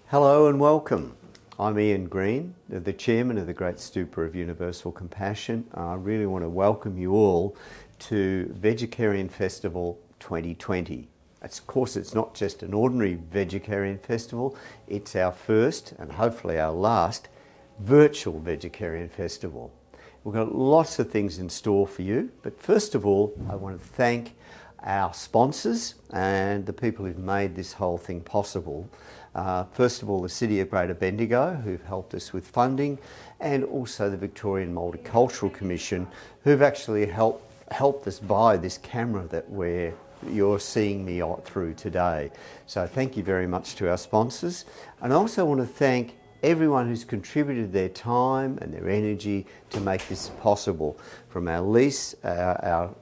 Hello and welcome. I'm Ian Green, the Chairman of the Great Stupa of Universal Compassion. I really want to welcome you all to Vegecareian Festival 2020. Of course, it's not just an ordinary Vegetarian Festival, it's our first and hopefully our last virtual Vegetarian Festival. We've got lots of things in store for you, but first of all, I want to thank our sponsors and the people who've made this whole thing possible. First of all, the City of Greater Bendigo, who've helped us with funding, and also the Victorian Multicultural Commission, who've actually helped us buy this camera that you're seeing me through today. So thank you very much to our sponsors. And I also want to thank everyone who's contributed their time and their energy to make this possible, from our Lise, our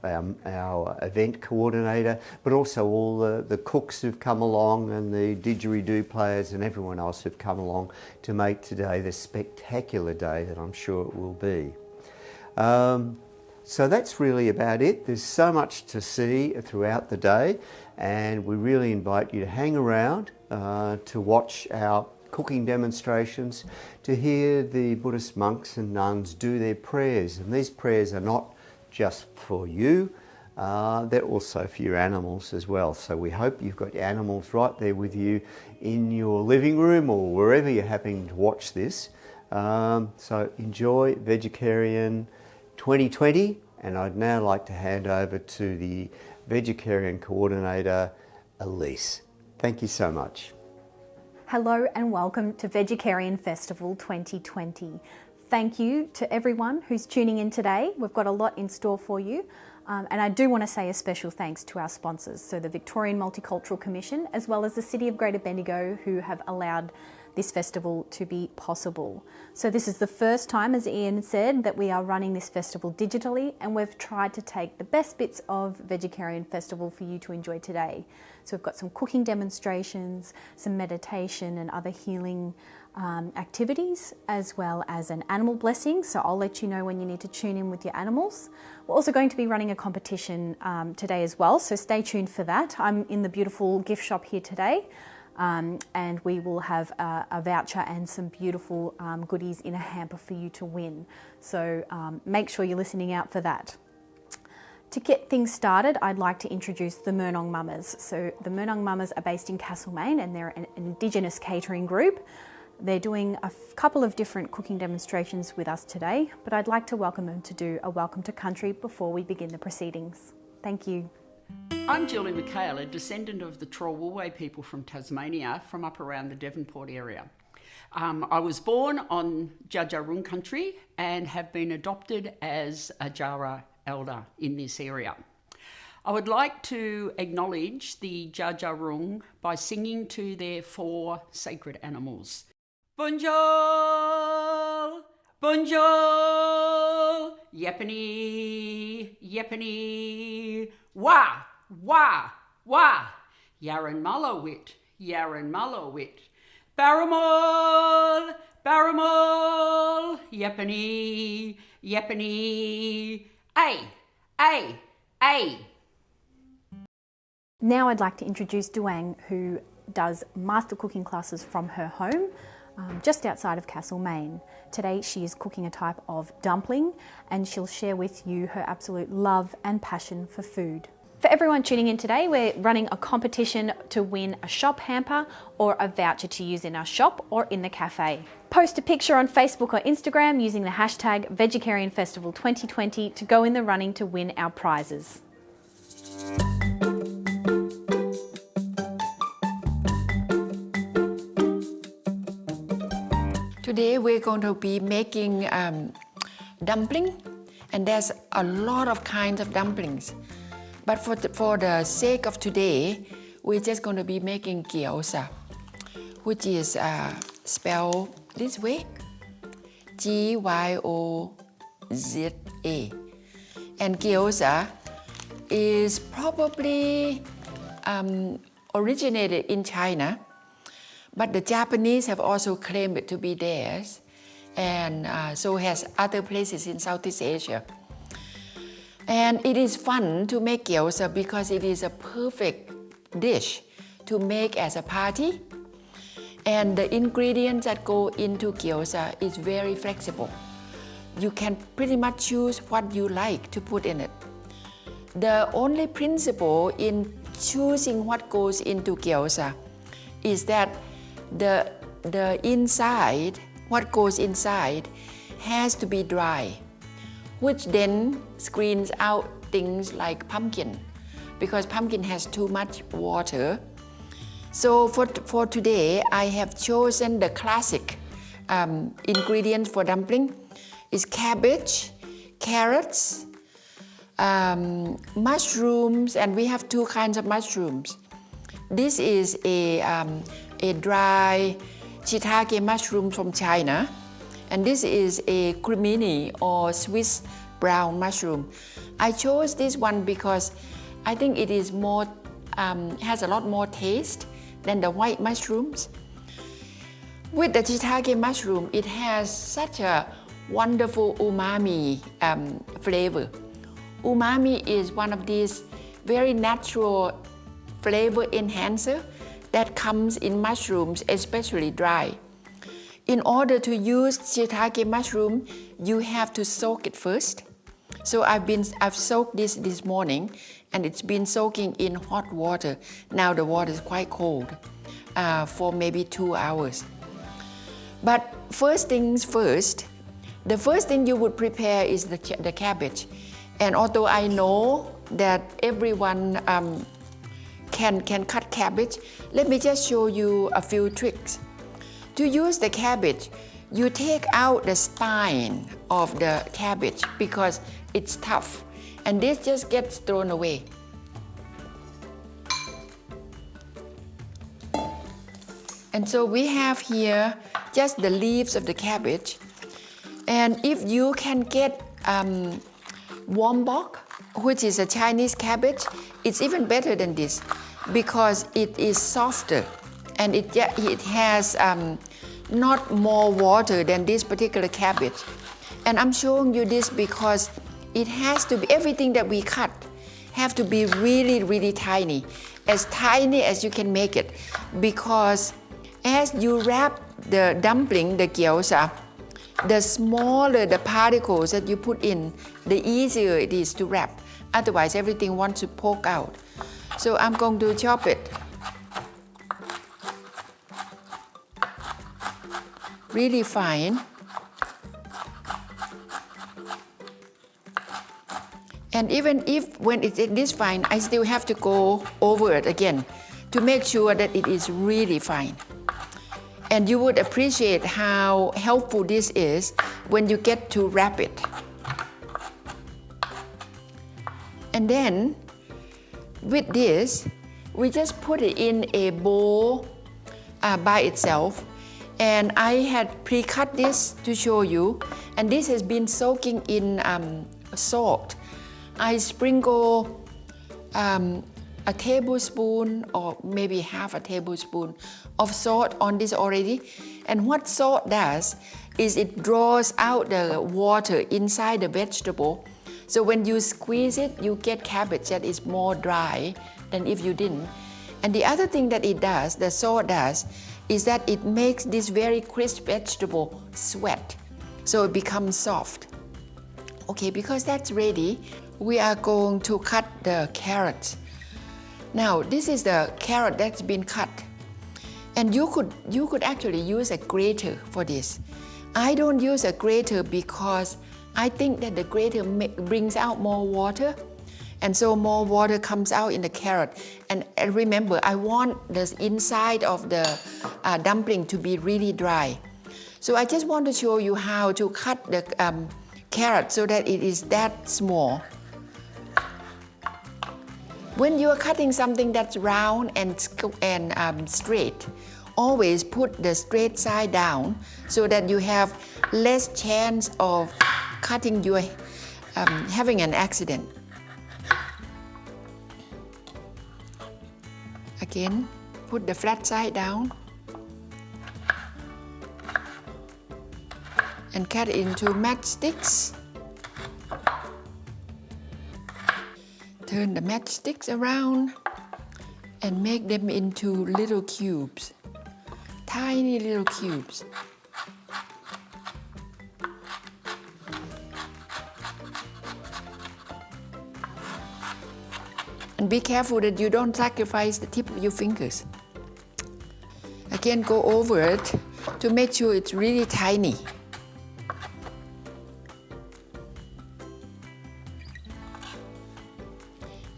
event coordinator, but also all the cooks who've come along and the didgeridoo players and everyone else who've come along to make today the spectacular day that I'm sure it will be. So that's really about it. There's so much to see throughout the day, and we really invite you to hang around to watch our cooking demonstrations, to hear the Buddhist monks and nuns do their prayers. And these prayers are not just for you, they're also for your animals as well. So we hope you've got your animals right there with you in your living room or wherever you're happening to watch this. So enjoy Vegetarian 2020, and I'd now like to hand over to the Vegetarian Coordinator, Elise. Thank you so much. Hello and welcome to Vegetarian Festival 2020. Thank you to everyone who's tuning in today. We've got a lot in store for you. And I do want to say a special thanks to our sponsors, so the Victorian Multicultural Commission, as well as the City of Greater Bendigo, who have allowed this festival to be possible. So this is the first time, as Ian said, that we are running this festival digitally, and we've tried to take the best bits of Vegetarian Festival for you to enjoy today. So we've got some cooking demonstrations, some meditation and other healing activities, as well as an animal blessing. So I'll let you know when you need to tune in with your animals. We're also going to be running a competition today as well, so stay tuned for that. I'm in the beautiful gift shop here today. And we will have a voucher and some beautiful goodies in a hamper for you to win. So make sure you're listening out for that. To get things started, I'd like to introduce the Murnong Mummers. So the Murnong Mummers are based in Castlemaine, and they're an Indigenous catering group. They're doing a couple of different cooking demonstrations with us today, but I'd like to welcome them to do a welcome to country before we begin the proceedings. Thank you. I'm Julie Mchale, a descendant of the Trawulway people from Tasmania, from up around the Devonport area. I was born on Dja Dja Wurrung country and have been adopted as a Jara elder in this area. I would like to acknowledge the Dja Dja Wurrung by singing to their 4 sacred animals. Bunjol, Bunjol, Yepani, Yepani, Wah, Wah, Wah, Yaran Mullowit, Yaran Mullowit, Barramol, Barramol, Yepani, Yepani, Ay, Ay, Ay. Now I'd like to introduce Duang, who does master cooking classes from her home, just outside of Castlemaine. Today she is cooking a type of dumpling, and she'll share with you her absolute love and passion for food. For everyone tuning in today, we're running a competition to win a shop hamper or a voucher to use in our shop or in the cafe. Post a picture on Facebook or Instagram using the hashtag Vegetarian Festival 2020 to go in the running to win our prizes. Today we're going to be making dumpling, and there's a lot of kinds of dumplings. But for the sake of today, we're just going to be making gyoza, which is spelled this way, G-Y-O-Z-A. And gyoza is probably originated in China, but the Japanese have also claimed it to be theirs, and so has other places in Southeast Asia. And it is fun to make gyoza because it is a perfect dish to make as a party. And the ingredients that go into gyoza is very flexible. You can pretty much choose what you like to put in it. The only principle in choosing what goes into gyoza is that the inside, what goes inside, has to be dry, which then screens out things like pumpkin, because pumpkin has too much water. So for today, I have chosen the classic ingredients for dumpling is cabbage, carrots, mushrooms, and we have two kinds of mushrooms. This is a dry Chitake mushroom from China, and this is a cremini or Swiss brown mushroom. I chose this one because I think it is more has a lot more taste than the white mushrooms. With the Chitake mushroom, it has such a wonderful umami flavor. Umami is one of these very natural flavor enhancer that comes in mushrooms, especially dry. In order to use Chitake mushroom, you have to soak it first. So I've soaked this morning, and it's been soaking in hot water. Now the water is quite cold for maybe 2 hours. But first things first, the first thing you would prepare is the cabbage. And although I know that everyone can cut cabbage, let me just show you a few tricks. To use the cabbage, you take out the spine of the cabbage because it's tough, and this just gets thrown away. And so we have here just the leaves of the cabbage. And if you can get wombok, which is a Chinese cabbage, it's even better than this because it is softer and it has not more water than this particular cabbage. And I'm showing you this because it has to be, everything that we cut have to be really, really tiny as you can make it, because as you wrap the dumpling, the gyoza, the smaller the particles that you put in, the easier it is to wrap. Otherwise, everything wants to poke out. So I'm going to chop it really fine. And even if when it's this fine, I still have to go over it again to make sure that it is really fine. And you would appreciate how helpful this is when you get to wrap it. And then with this, we just put it in a bowl by itself. And I had pre-cut this to show you. And this has been soaking in salt. I sprinkle a tablespoon or maybe half a tablespoon of salt on this already. And what salt does is it draws out the water inside the vegetable. So when you squeeze it, you get cabbage that is more dry than if you didn't. And the other thing that it does, the salt does, is that it makes this very crisp vegetable sweat. So it becomes soft. Okay, because that's ready, we are going to cut the carrots. Now, this is the carrot that's been cut. And you could actually use a grater for this. I don't use a grater because I think that the grater brings out more water. And so more water comes out in the carrot. And remember, I want the inside of the dumpling to be really dry. So I just want to show you how to cut the carrot so that it is that small. When you are cutting something that's round and straight, always put the straight side down so that you have less chance of cutting your having an accident. Again, put the flat side down and cut it into matchsticks. Turn the matchsticks around and make them into little cubes. tiny little cubes. And be careful that you don't sacrifice the tip of your fingers. Again, go over it to make sure it's really tiny.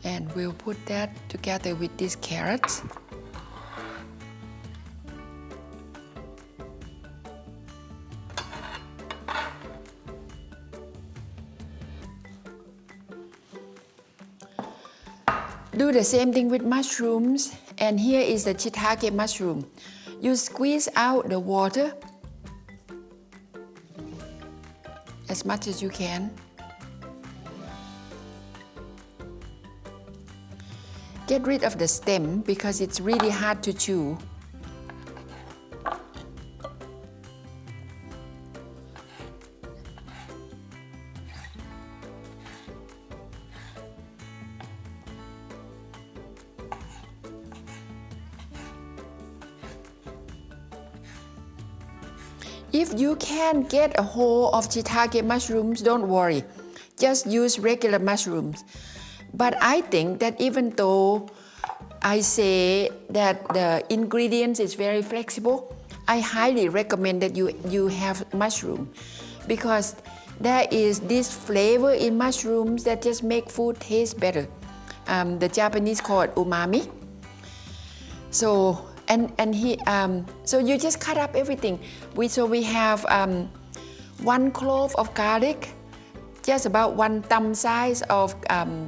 And we'll put that together with these carrots. Do the same thing with mushrooms, and here is the Chitake mushroom. You squeeze out the water as much as you can. Get rid of the stem because it's really hard to chew. If you can't get a hold of Chitake mushrooms, don't worry. Just use regular mushrooms. But I think that even though I say that the ingredients is very flexible, I highly recommend that you have mushroom, because there is this flavor in mushrooms that just make food taste better. The Japanese call it umami. So so you just cut up everything. We have 1 clove of garlic, just about 1 thumb size of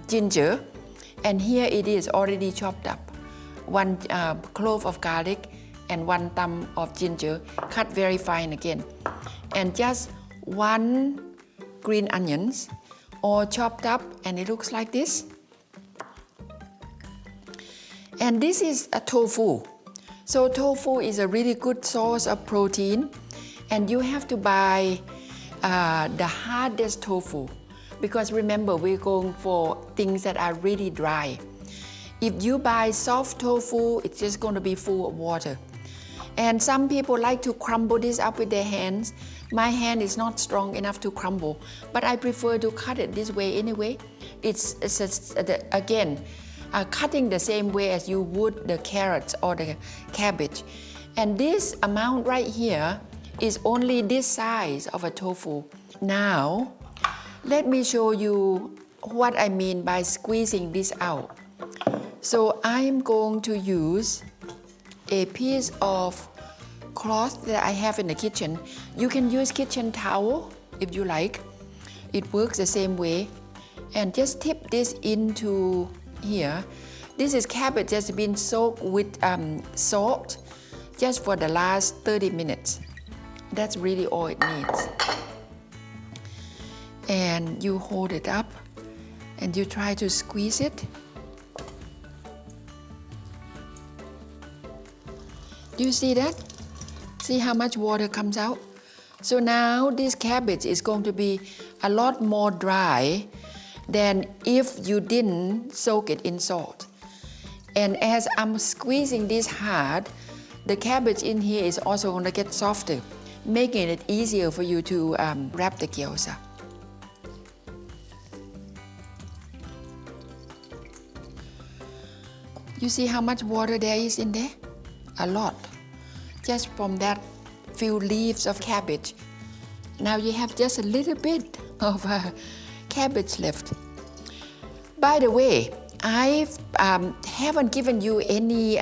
ginger, and here it is already chopped up. 1 clove of garlic and 1 thumb of ginger, cut very fine again, and just 1 green onions, all chopped up, and it looks like this. And this is a tofu. So tofu is a really good source of protein, and you have to buy the hardest tofu, because remember, we're going for things that are really dry. If you buy soft tofu, it's just going to be full of water. And some people like to crumble this up with their hands. My hand is not strong enough to crumble, but I prefer to cut it this way anyway. It's again, cutting the same way as you would the carrots or the cabbage. And this amount right here is only this size of a tofu. Now, let me show you what I mean by squeezing this out. So I'm going to use a piece of cloth that I have in the kitchen. You can use kitchen towel if you like. It works the same way. And just tip this into here. This is cabbage that's been soaked with salt just for the last 30 minutes. That's really all it needs. And you hold it up and you try to squeeze it. Do you see that? See how much water comes out? So now this cabbage is going to be a lot more dry than if you didn't soak it in salt. And as I'm squeezing this hard, the cabbage in here is also going to get softer, making it easier for you to wrap the gyoza. You see how much water there is in there? A lot. Just from that few leaves of cabbage. Now you have just a little bit of cabbage left. By the way, I haven't given you any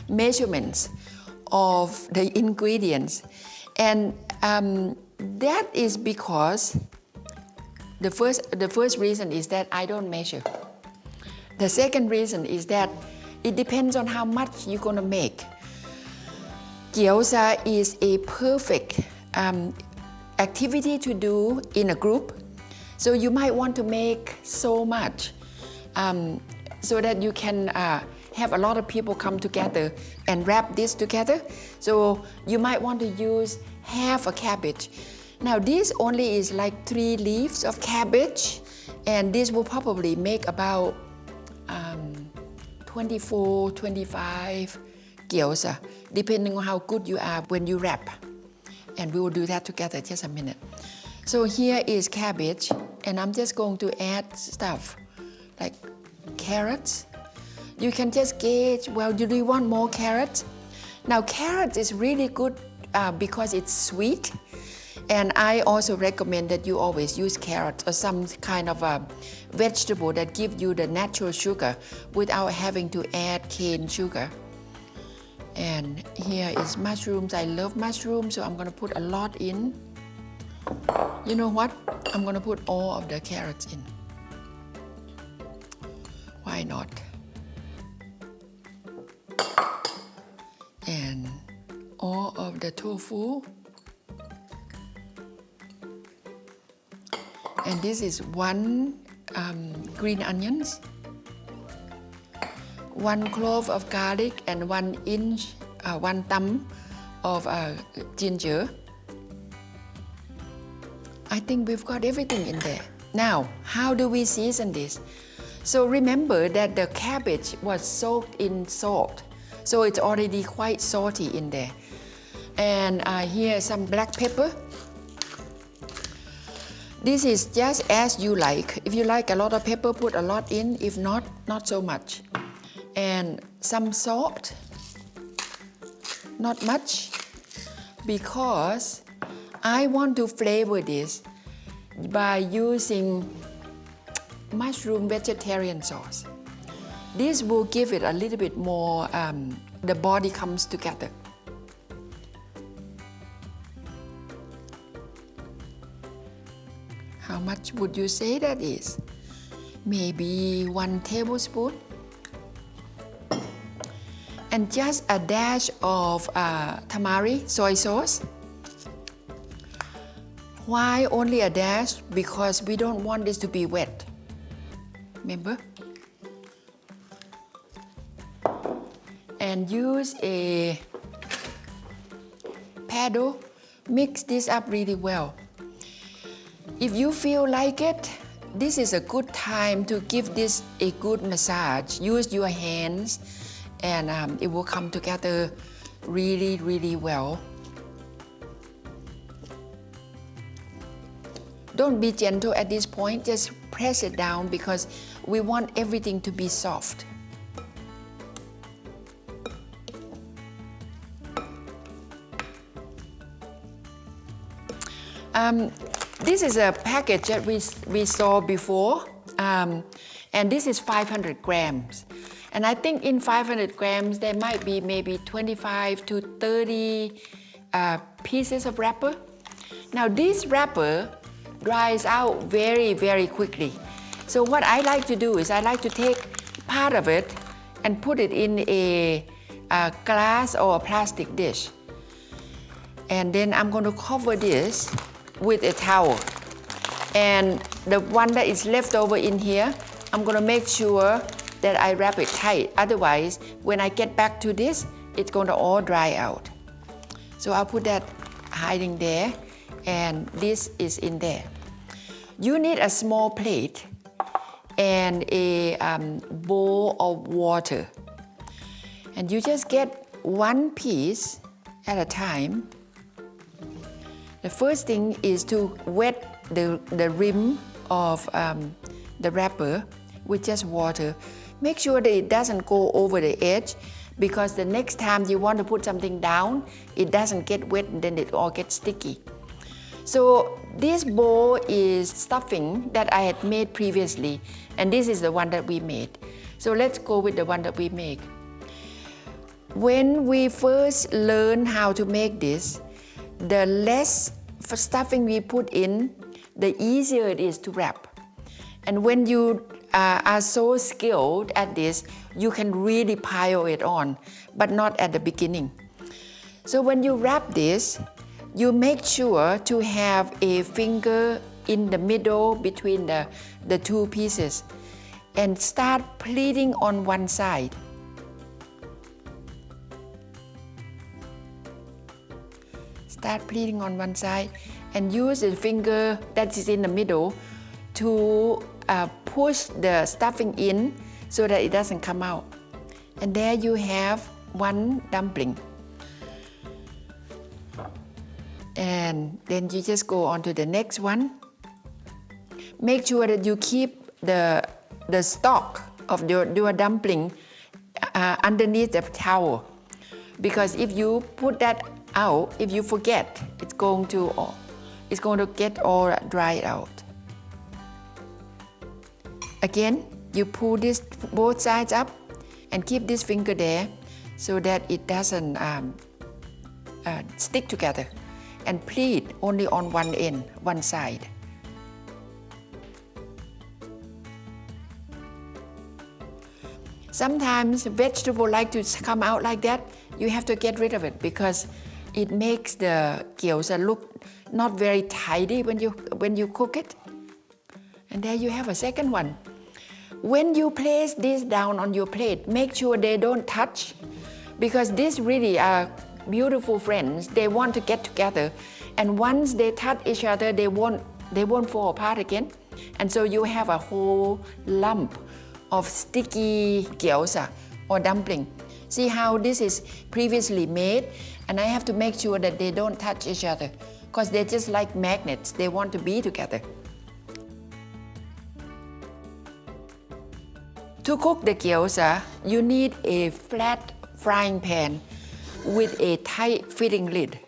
measurements of the ingredients, and that is because the first reason is that I don't measure. The second reason is that it depends on how much you're going to make. Gyoza is a perfect activity to do in a group. So you might want to make so much so that you can have a lot of people come together and wrap this together. So you might want to use half a cabbage. Now this only is like 3 leaves of cabbage, and this will probably make about 24, 25 gyoza, depending on how good you are when you wrap. And we will do that together just a minute. So here is cabbage, and I'm just going to add stuff like carrots. You can just gauge, well, do you want more carrots? Now carrots is really good because it's sweet. And I also recommend that you always use carrots or some kind of a vegetable that gives you the natural sugar without having to add cane sugar. And here is mushrooms. I love mushrooms, so I'm going to put a lot in. You know what? I'm going to put all of the carrots in. Why not? And all of the tofu. And this is one green onions, 1 clove of garlic, and 1 thumb of ginger. I think we've got everything in there. Now, how do we season this? So remember that the cabbage was soaked in salt, so it's already quite salty in there. And here is some black pepper. This is just as you like. If you like a lot of pepper, put a lot in. If not, not so much. And some salt. Not much, because I want to flavor this by using mushroom vegetarian sauce. This will give it a little bit more, the body comes together. How much would you say that is? Maybe 1 tablespoon. And just a dash of tamari soy sauce. Why only a dash? Because we don't want this to be wet. Remember? And use a paddle. Mix this up really well. If you feel like it, this is a good time to give this a good massage. Use your hands and it will come together really, really well. Don't be gentle at this point, just press it down because we want everything to be soft. This is a package that we saw before, and this is 500 grams. And I think in 500 grams there might be maybe 25 to 30 pieces of wrapper. Now this wrapper dries out very, very quickly. So what I like to do is I like to take part of it and put it in a glass or a plastic dish. And then I'm going to cover this with a towel. And the one that is left over in here, I'm going to make sure that I wrap it tight. Otherwise, when I get back to this, it's going to all dry out. So I'll put that hiding there, and this is in there. You need a small plate and a bowl of water. And you just get 1 piece at a time. The first thing is to wet the rim of the wrapper with just water. Make sure that it doesn't go over the edge, because the next time you want to put something down, it doesn't get wet and then it all gets sticky. So this bowl is stuffing that I had made previously, and this is the one that we made. So let's go with the one that we make. When we first learn how to make this, the less stuffing we put in, the easier it is to wrap. And when you are so skilled at this, you can really pile it on, but not at the beginning. So when you wrap this, you make sure to have a finger in the middle between the 2 pieces and start pleating on one side. Start pleating on one side and use the finger that is in the middle to push the stuffing in so that it doesn't come out. And there you have one dumpling. And then you just go on to the next one. Make sure that you keep the stalk of your dumpling underneath the towel, because if you put that out, if you forget, it's going to get all dried out. Again, you pull this both sides up and keep this finger there so that it doesn't stick together, and pleat only on one end, one side. Sometimes vegetables like to come out like that. You have to get rid of it because it makes the gyoza look not very tidy when you cook it. And there you have a second one. When you place this down on your plate, make sure they don't touch, because these really are beautiful friends. They want to get together, and once they touch each other, they won't fall apart again. And so you have a whole lump of sticky gyoza or dumpling. See how this is previously made, and I have to make sure that they don't touch each other because they're just like magnets. They want to be together. To cook the gyoza, you need a flat frying pan with a tight fitting lid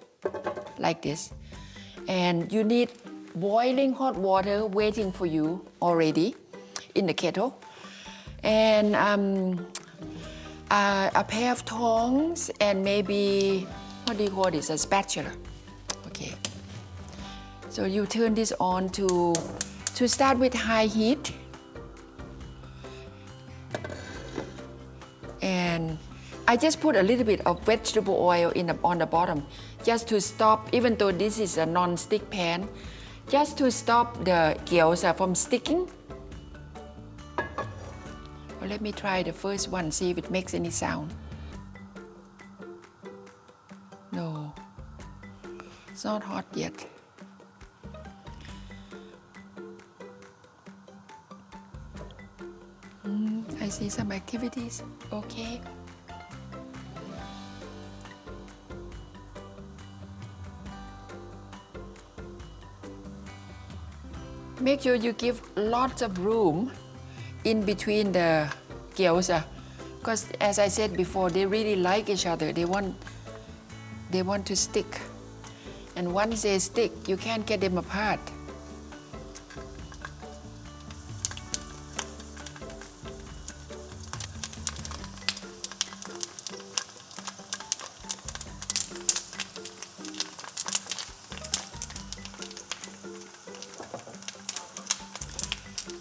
like this, and you need boiling hot water waiting for you already in the kettle, and a pair of tongs, and maybe, what do you call this, a spatula. Okay, so you turn this on to start with high heat, and I just put a little bit of vegetable oil on the bottom just to stop, even though this is a non-stick pan, just to stop the gyoza from sticking. Well, let me try the first one, see if it makes any sound. No, it's not hot yet. I see some activities. Okay. Make sure you give lots of room in between the gyoza, because as I said before, they really like each other. They want to stick, and once they stick, you can't get them apart.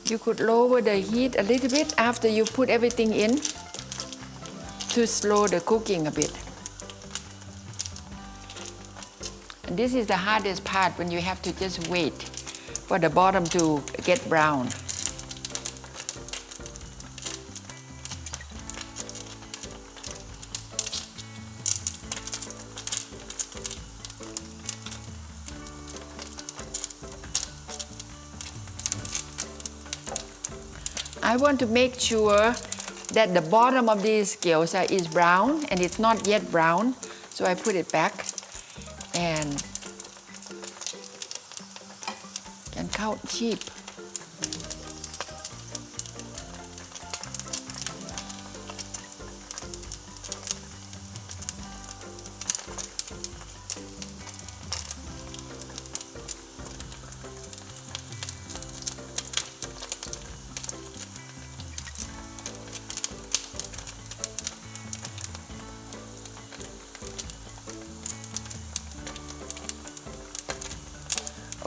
You could lower the heat a little bit after you put everything in to slow the cooking a bit. And this is the hardest part, when you have to just wait for the bottom to get brown. I want to make sure that the bottom of this gyoza is brown, and it's not yet brown, so I put it back and can count sheep.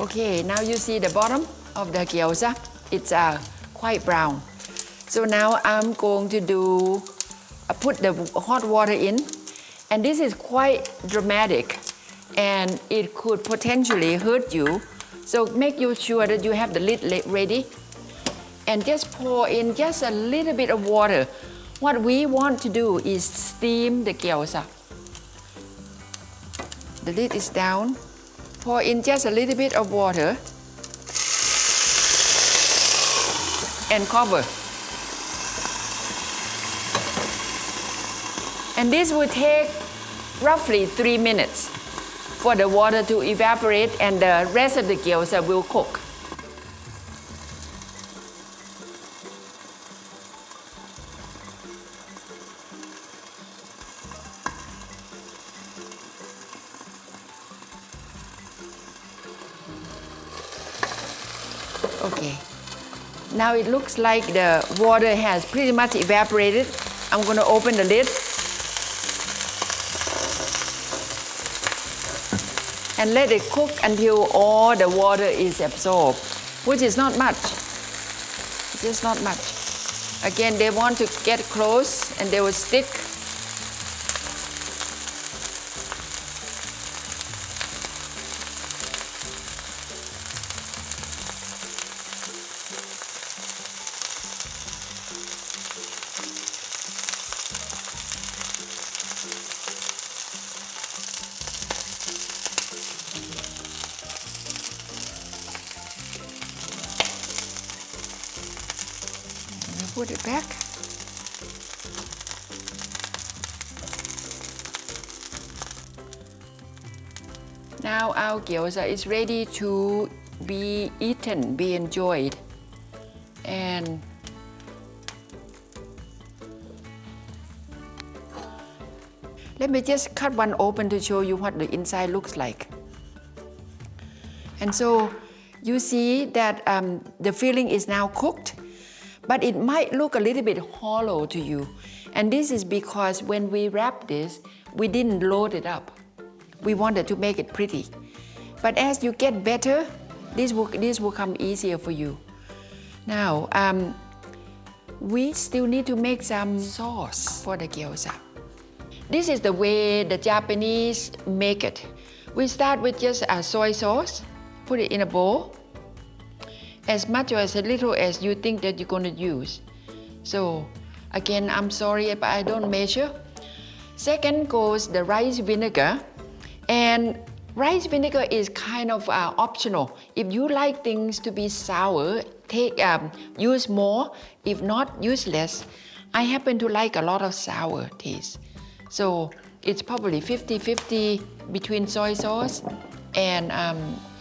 Okay, now you see the bottom of the gyoza. It's quite brown. So now I'm going to put the hot water in, and this is quite dramatic, and it could potentially hurt you. So make you sure that you have the lid ready, and just pour in just a little bit of water. What we want to do is steam the gyoza. The lid is down. Pour in just a little bit of water and cover. And this will take roughly 3 minutes for the water to evaporate and the rest of the gyoza will cook. Okay, now it looks like the water has pretty much evaporated. I'm going to open the lid and let it cook until all the water is absorbed, which is not much. Just not much. Again, they want to get close and they will stick. Put it back. Now our gyoza is ready to be eaten, be enjoyed. And let me just cut one open to show you what the inside looks like. And so you see that the filling is now cooked, but it might look a little bit hollow to you. And this is because when we wrap this, we didn't load it up. We wanted to make it pretty. But as you get better, this will come easier for you. Now, we still need to make some sauce for the gyoza. This is the way the Japanese make it. We start with just a soy sauce, put it in a bowl, as much or as little as you think that you're going to use. So again, I'm sorry but I don't measure. Second goes the rice vinegar, and rice vinegar is kind of optional. If you like things to be sour, use more. If not, use less. I happen to like a lot of sour taste. So it's probably 50-50 between soy sauce and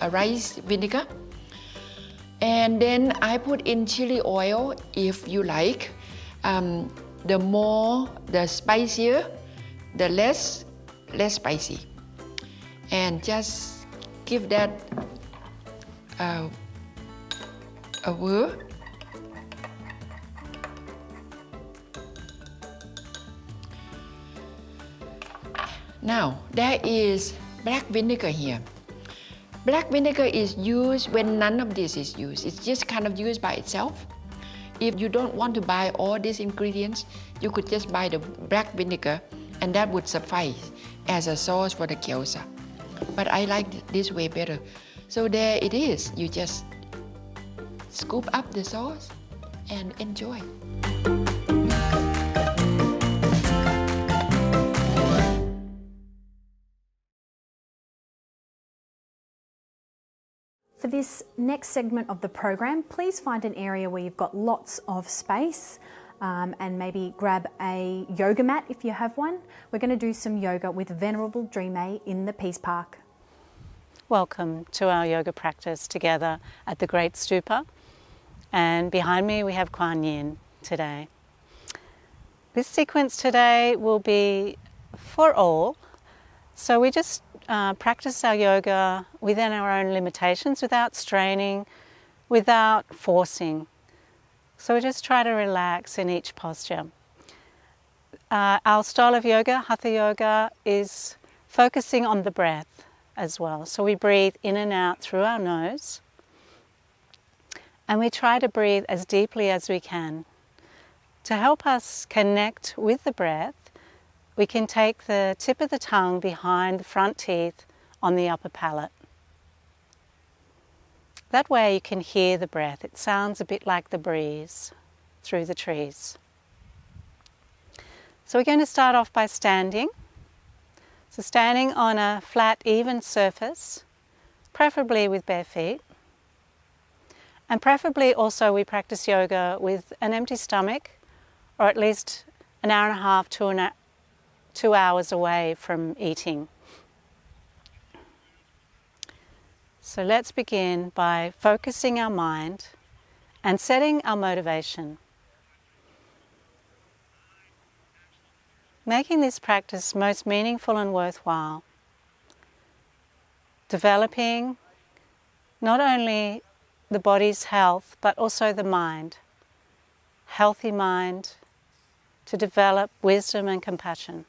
a rice vinegar. And then I put in chili oil if you like. The spicier, the less spicy. And just give that a whirl. Now, there is black vinegar here. Black vinegar is used when none of this is used. It's just kind of used by itself. If you don't want to buy all these ingredients, you could just buy the black vinegar and that would suffice as a sauce for the gyoza. But I like this way better. So there it is. You just scoop up the sauce and enjoy. For this next segment of the program, please find an area where you've got lots of space and maybe grab a yoga mat if you have one. We're going to do some yoga with Venerable Dreame in the Peace Park. Welcome to our yoga practice together at the Great Stupa. And behind me we have Kuan Yin today. This sequence today will be for all. So we just practice our yoga within our own limitations, without straining, without forcing. So we just try to relax in each posture. Our style of yoga, Hatha Yoga, is focusing on the breath as well. So we breathe in and out through our nose, and we try to breathe as deeply as we can. To help us connect with the breath, we can take the tip of the tongue behind the front teeth on the upper palate. That way you can hear the breath. It sounds a bit like the breeze through the trees. So we're going to start off by standing. So standing on a flat, even surface, preferably with bare feet. And preferably also we practice yoga with an empty stomach, or at least an hour and a half to 2 hours away from eating. So let's begin by focusing our mind and setting our motivation. Making this practice most meaningful and worthwhile. Developing not only the body's health, but also the mind. Healthy mind to develop wisdom and compassion.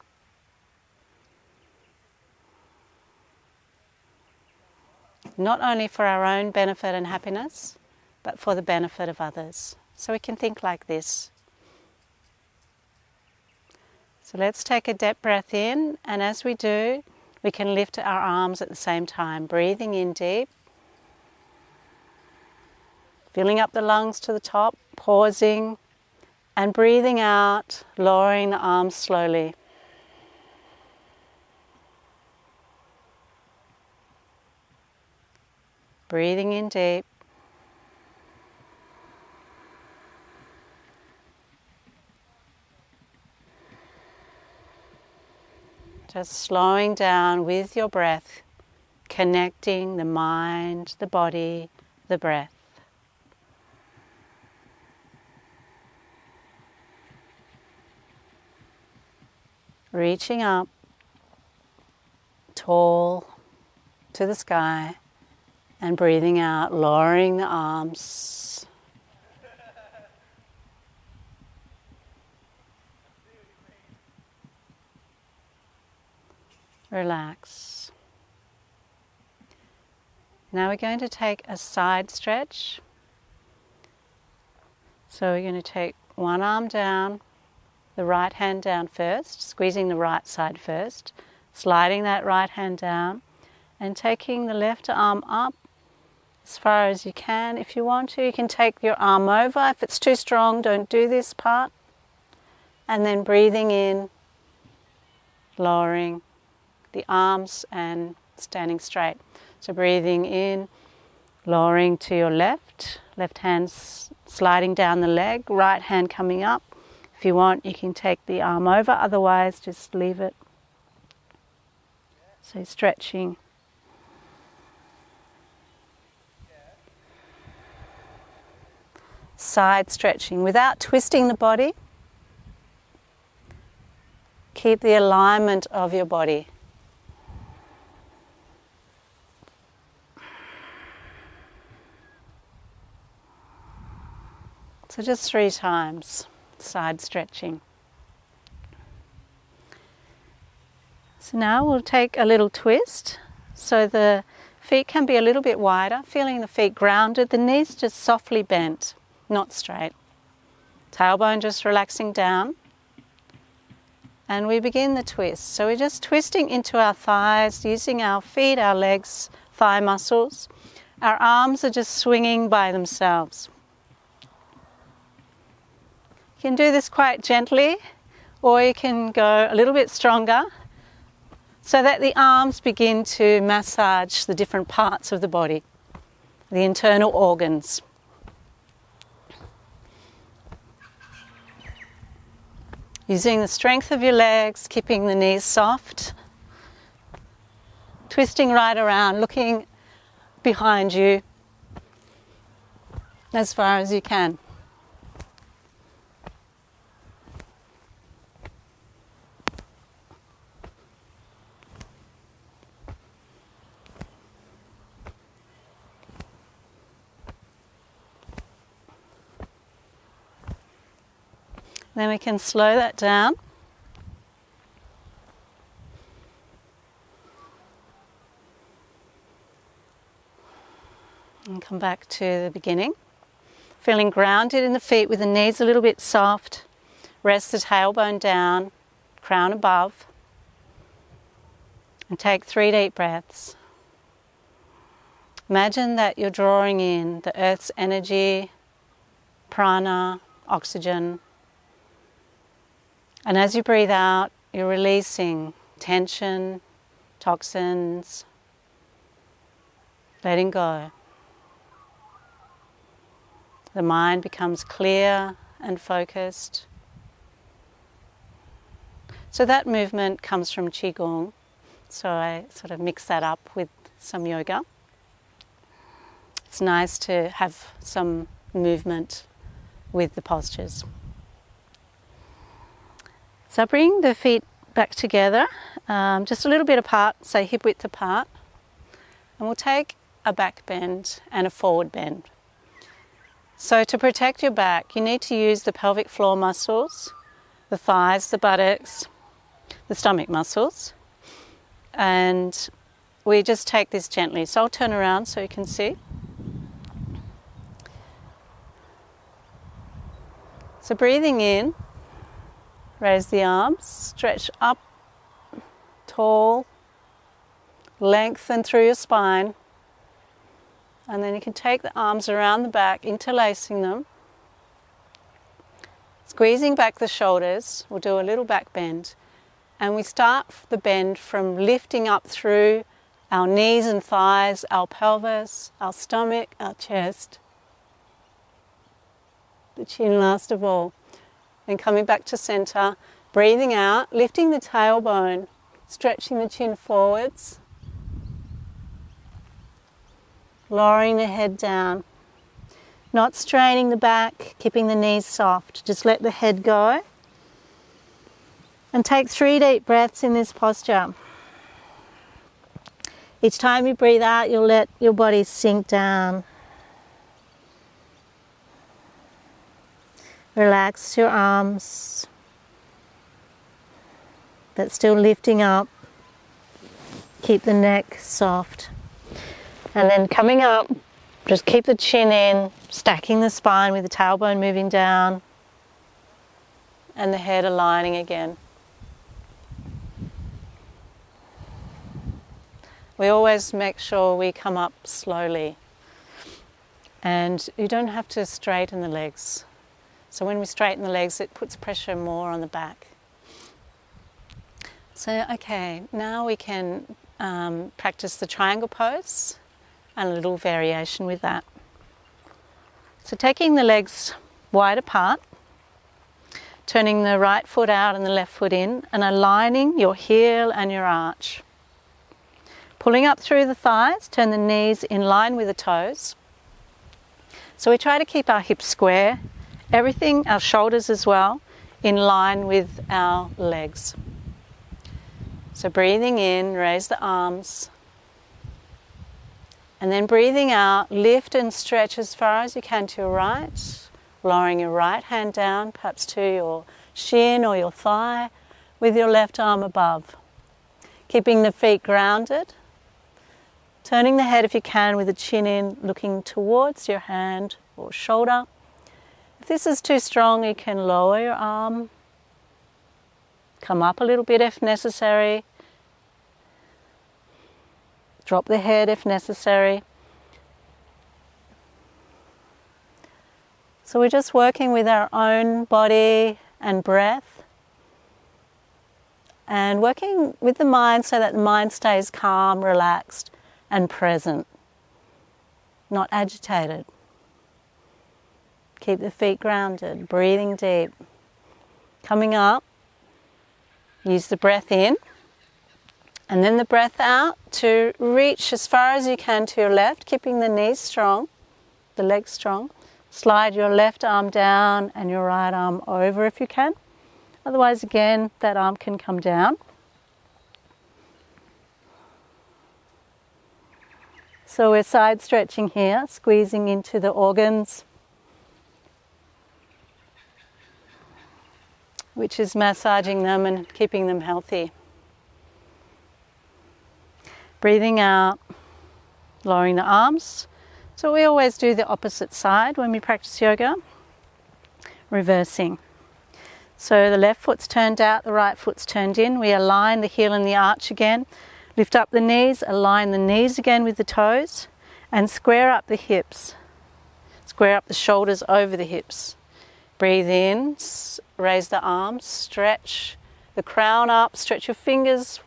Not only for our own benefit and happiness, but for the benefit of others. So we can think like this. So let's take a deep breath in, and as we do, we can lift our arms at the same time, breathing in deep, filling up the lungs to the top, pausing, and breathing out, lowering the arms slowly. Breathing in deep. Just slowing down with your breath, connecting the mind, the body, the breath. Reaching up, tall, to the sky, and breathing out, lowering the arms. Relax. Now we're going to take a side stretch. So we're going to take one arm down, the right hand down first, squeezing the right side first, sliding that right hand down, and taking the left arm up as far as you can. If you want to, you can take your arm over. If it's too strong, don't do this part. And then breathing in, lowering the arms and standing straight. So breathing in, lowering to your left hand sliding down the leg, right hand coming up. If you want, you can take the arm over, otherwise just leave it. So stretching. Side stretching without twisting the body. Keep the alignment of your body. So just 3 times, side stretching. So now we'll take a little twist. So the feet can be a little bit wider, feeling the feet grounded, the knees just softly bent, not straight. Tailbone just relaxing down. And we begin the twist. So we're just twisting into our thighs, using our feet, our legs, thigh muscles. Our arms are just swinging by themselves. You can do this quite gently, or you can go a little bit stronger so that the arms begin to massage the different parts of the body, the internal organs. Using the strength of your legs, keeping the knees soft, twisting right around, looking behind you as far as you can. Then we can slow that down. And come back to the beginning. Feeling grounded in the feet with the knees a little bit soft. Rest the tailbone down, crown above. And take 3 deep breaths. Imagine that you're drawing in the earth's energy, prana, oxygen. And as you breathe out, you're releasing tension, toxins, letting go. The mind becomes clear and focused. So that movement comes from Qigong. So I sort of mix that up with some yoga. It's nice to have some movement with the postures. So bring the feet back together, just a little bit apart, say hip width apart. And we'll take a back bend and a forward bend. So to protect your back, you need to use the pelvic floor muscles, the thighs, the buttocks, the stomach muscles. And we just take this gently. So I'll turn around so you can see. So breathing in, raise the arms, stretch up, tall, lengthen through your spine. And then you can take the arms around the back, interlacing them. Squeezing back the shoulders, we'll do a little back bend. And we start the bend from lifting up through our knees and thighs, our pelvis, our stomach, our chest. The chin last of all. And coming back to center, breathing out, lifting the tailbone, stretching the chin forwards. Lowering the head down. Not straining the back, keeping the knees soft. Just let the head go. And take 3 deep breaths in this posture. Each time you breathe out, you'll let your body sink down. Relax your arms, but still lifting up. Keep the neck soft. And then coming up, just keep the chin in, stacking the spine with the tailbone moving down and the head aligning again. We always make sure we come up slowly, and you don't have to straighten the legs. So when we straighten the legs, it puts pressure more on the back. So okay, now we can practice the triangle pose and a little variation with that. So taking the legs wide apart, turning the right foot out and the left foot in, and aligning your heel and your arch. Pulling up through the thighs, turn the knees in line with the toes. So we try to keep our hips square, everything, our shoulders as well, in line with our legs. So breathing in, raise the arms. And then breathing out, lift and stretch as far as you can to your right, lowering your right hand down, perhaps to your shin or your thigh, with your left arm above. Keeping the feet grounded. Turning the head if you can with the chin in, looking towards your hand or shoulder. If this is too strong, you can lower your arm. Come up a little bit if necessary. Drop the head if necessary. So we're just working with our own body and breath. And working with the mind so that the mind stays calm, relaxed, and present, not agitated. Keep the feet grounded, breathing deep. Coming up, use the breath in, and then the breath out to reach as far as you can to your left, keeping the knees strong, the legs strong. Slide your left arm down and your right arm over if you can. Otherwise, again, that arm can come down. So we're side stretching here, squeezing into the organs, which is massaging them and keeping them healthy. Breathing out, lowering the arms. So we always do the opposite side when we practice yoga, reversing. So the left foot's turned out, the right foot's turned in. We align the heel and the arch again. Lift up the knees, align the knees again with the toes, and square up the hips. Square up the shoulders over the hips. Breathe in, raise the arms, stretch the crown up, stretch your fingers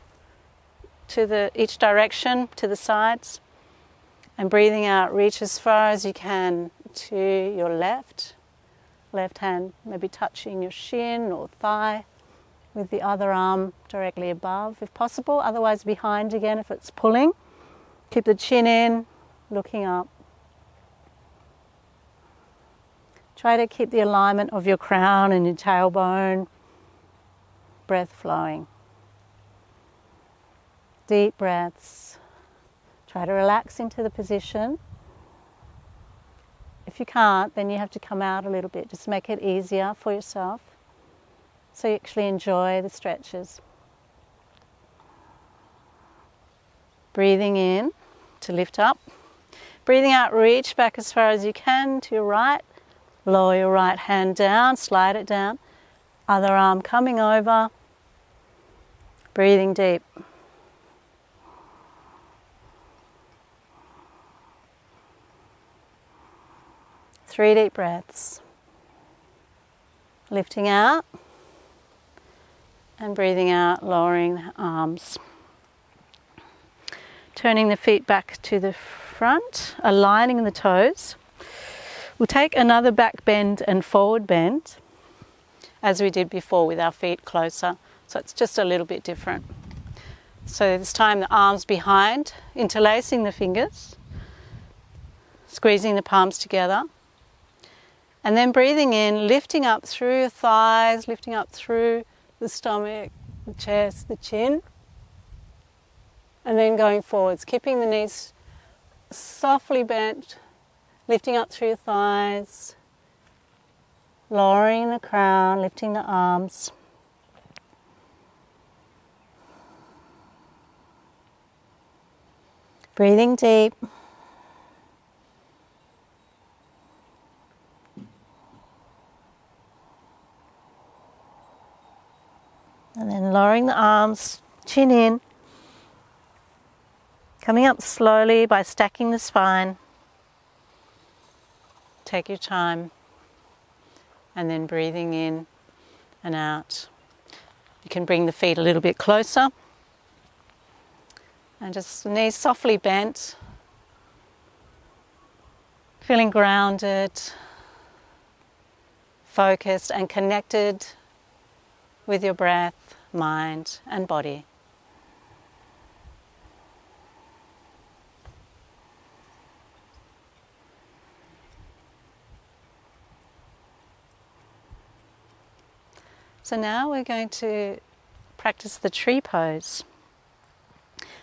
to each direction, to the sides. And breathing out, reach as far as you can to your left hand maybe touching your shin or thigh, with the other arm directly above if possible, otherwise behind again if it's pulling. Keep the chin in, looking up. Try to keep the alignment of your crown and your tailbone, breath flowing. Deep breaths. Try to relax into the position. If you can't, then you have to come out a little bit. Just make it easier for yourself so you actually enjoy the stretches. Breathing in to lift up. Breathing out, reach back as far as you can to your right. Lower your right hand down, slide it down. Other arm coming over. Breathing deep. Three deep breaths. Lifting out and breathing out, lowering the arms. Turning the feet back to the front, aligning the toes. We'll take another back bend and forward bend as we did before with our feet closer. So it's just a little bit different. So this time the arms behind, interlacing the fingers, squeezing the palms together. And then breathing in, lifting up through your thighs, lifting up through the stomach, the chest, the chin. And then going forwards, keeping the knees softly bent, lifting up through your thighs, lowering the crown, lifting the arms. Breathing deep. And then lowering the arms, chin in. Coming up slowly by stacking the spine. Take your time. And then breathing in and out. You can bring the feet a little bit closer. And just the knees softly bent. Feeling grounded, focused and connected with your breath, mind and body. So now we're going to practice the tree pose,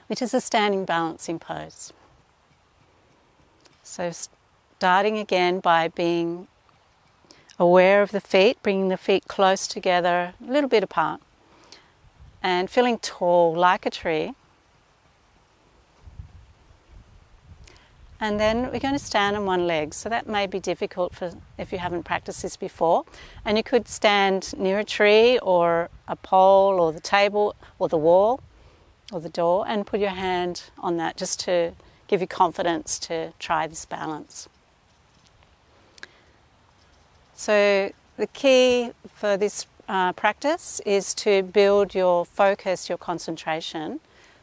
which is a standing balancing pose. So starting again by being aware of the feet, bringing the feet close together, a little bit apart, and feeling tall like a tree. And then we're going to stand on one leg, so that may be difficult for if you haven't practiced this before. And you could stand near a tree or a pole or the table or the wall or the door and put your hand on that just to give you confidence to try this balance. So the key for this practice is to build your focus, your concentration,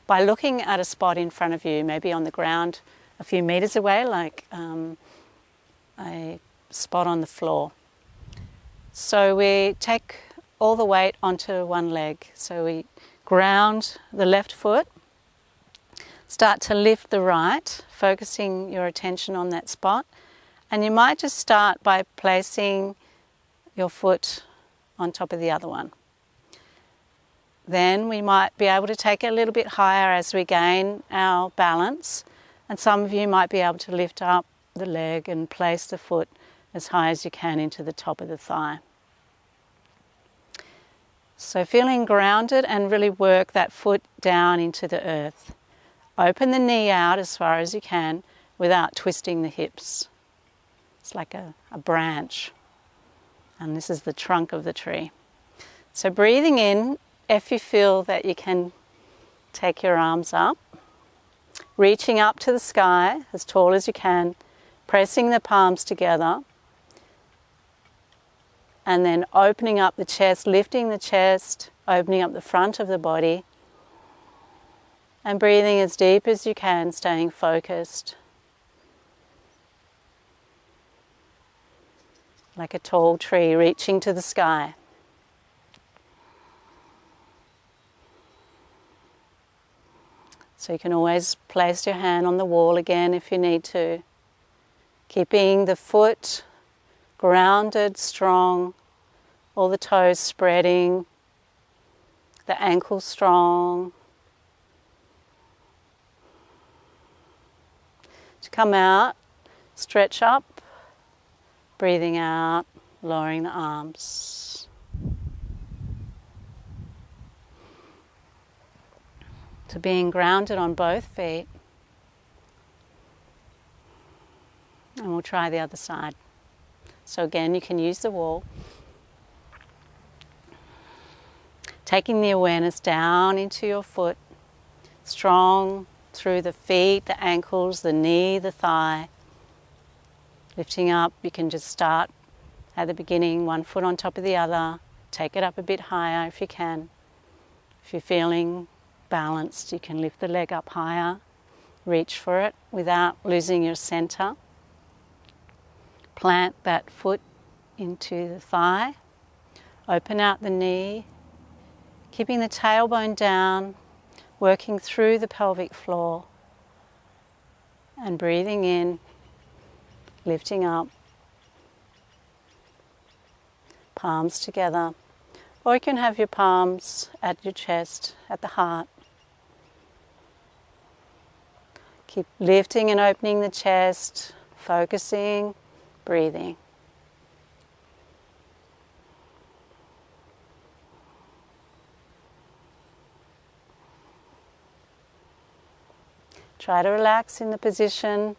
by looking at a spot in front of you, maybe on the ground a few meters away, like a spot on the floor. So we take all the weight onto one leg. So we ground the left foot, start to lift the right, focusing your attention on that spot. And you might just start by placing your foot on top of the other one. Then we might be able to take it a little bit higher as we gain our balance. And some of you might be able to lift up the leg and place the foot as high as you can into the top of the thigh. So feeling grounded and really work that foot down into the earth. Open the knee out as far as you can without twisting the hips. It's like a branch. And this is the trunk of the tree. So breathing in, if you feel that you can take your arms up, reaching up to the sky as tall as you can, pressing the palms together, and then opening up the chest, lifting the chest, opening up the front of the body, and breathing as deep as you can, staying focused. Like a tall tree reaching to the sky. So you can always place your hand on the wall again if you need to. Keeping the foot grounded, strong, all the toes spreading, the ankle strong. To come out, stretch up, breathing out, lowering the arms. So being grounded on both feet. And we'll try the other side. So again, you can use the wall. Taking the awareness down into your foot, strong through the feet, the ankles, the knee, the thigh. Lifting up, you can just start at the beginning, one foot on top of the other. Take it up a bit higher if you can. If you're feeling balanced, you can lift the leg up higher. Reach for it without losing your center. Plant that foot into the thigh. Open out the knee. Keeping the tailbone down, working through the pelvic floor. And breathing in, lifting up. Palms together. Or you can have your palms at your chest, at the heart. Keep lifting and opening the chest, focusing, breathing. Try to relax in the position,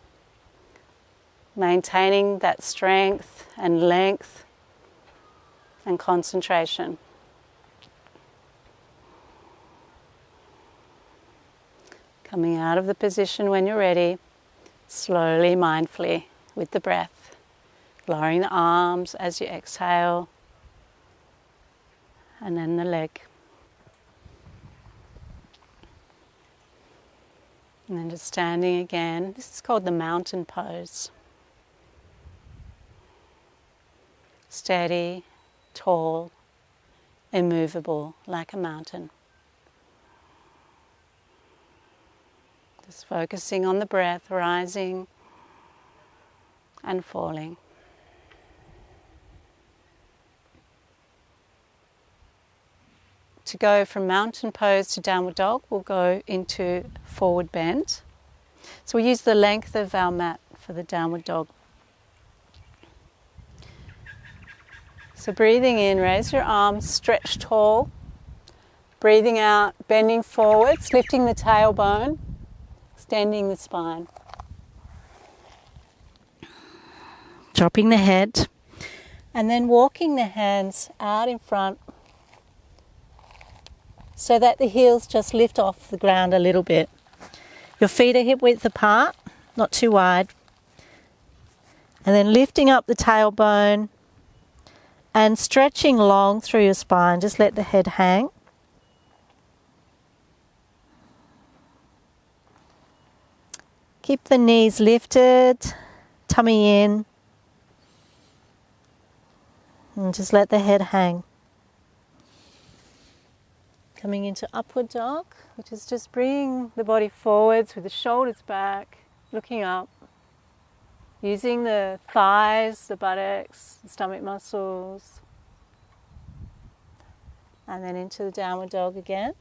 maintaining that strength and length and concentration. Coming out of the position when you're ready, slowly, mindfully, with the breath. Lowering the arms as you exhale, and then the leg. And then just standing again. This is called the mountain pose. Steady, tall, immovable, like a mountain. Just focusing on the breath, rising and falling. To go from mountain pose to downward dog, we'll go into forward bend. So we use the length of our mat for the downward dog. So breathing in, raise your arms, stretch tall. Breathing out, bending forwards, lifting the tailbone, extending the spine. Dropping the head, and then walking the hands out in front so that the heels just lift off the ground a little bit. Your feet are hip width apart, not too wide. And then lifting up the tailbone and stretching long through your spine. Just let the head hang. Keep the knees lifted, tummy in. And just let the head hang. Coming into upward dog, which is just bringing the body forwards with the shoulders back, looking up, using the thighs, the buttocks, the stomach muscles, and then into the downward dog again.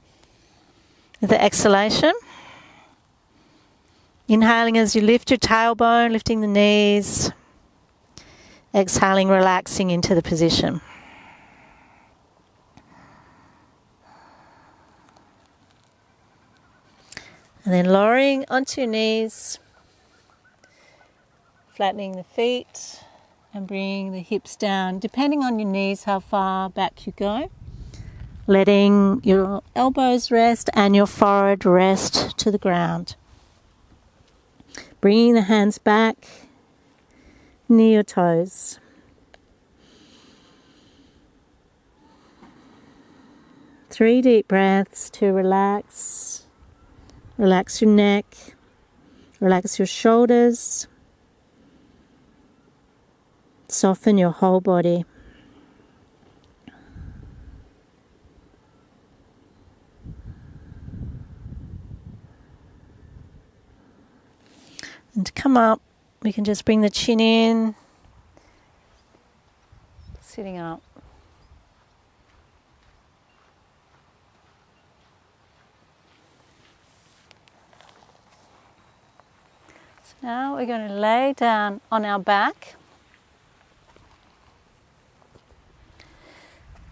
With the exhalation, inhaling as you lift your tailbone, lifting the knees, exhaling, relaxing into the position. And then lowering onto your knees, flattening the feet and bringing the hips down, depending on your knees, how far back you go. Letting your elbows rest and your forehead rest to the ground. Bringing the hands back near your toes. Three deep breaths to relax. Relax your neck, relax your shoulders, soften your whole body. And to come up, we can just bring the chin in, sitting up. So now we're going to lay down on our back.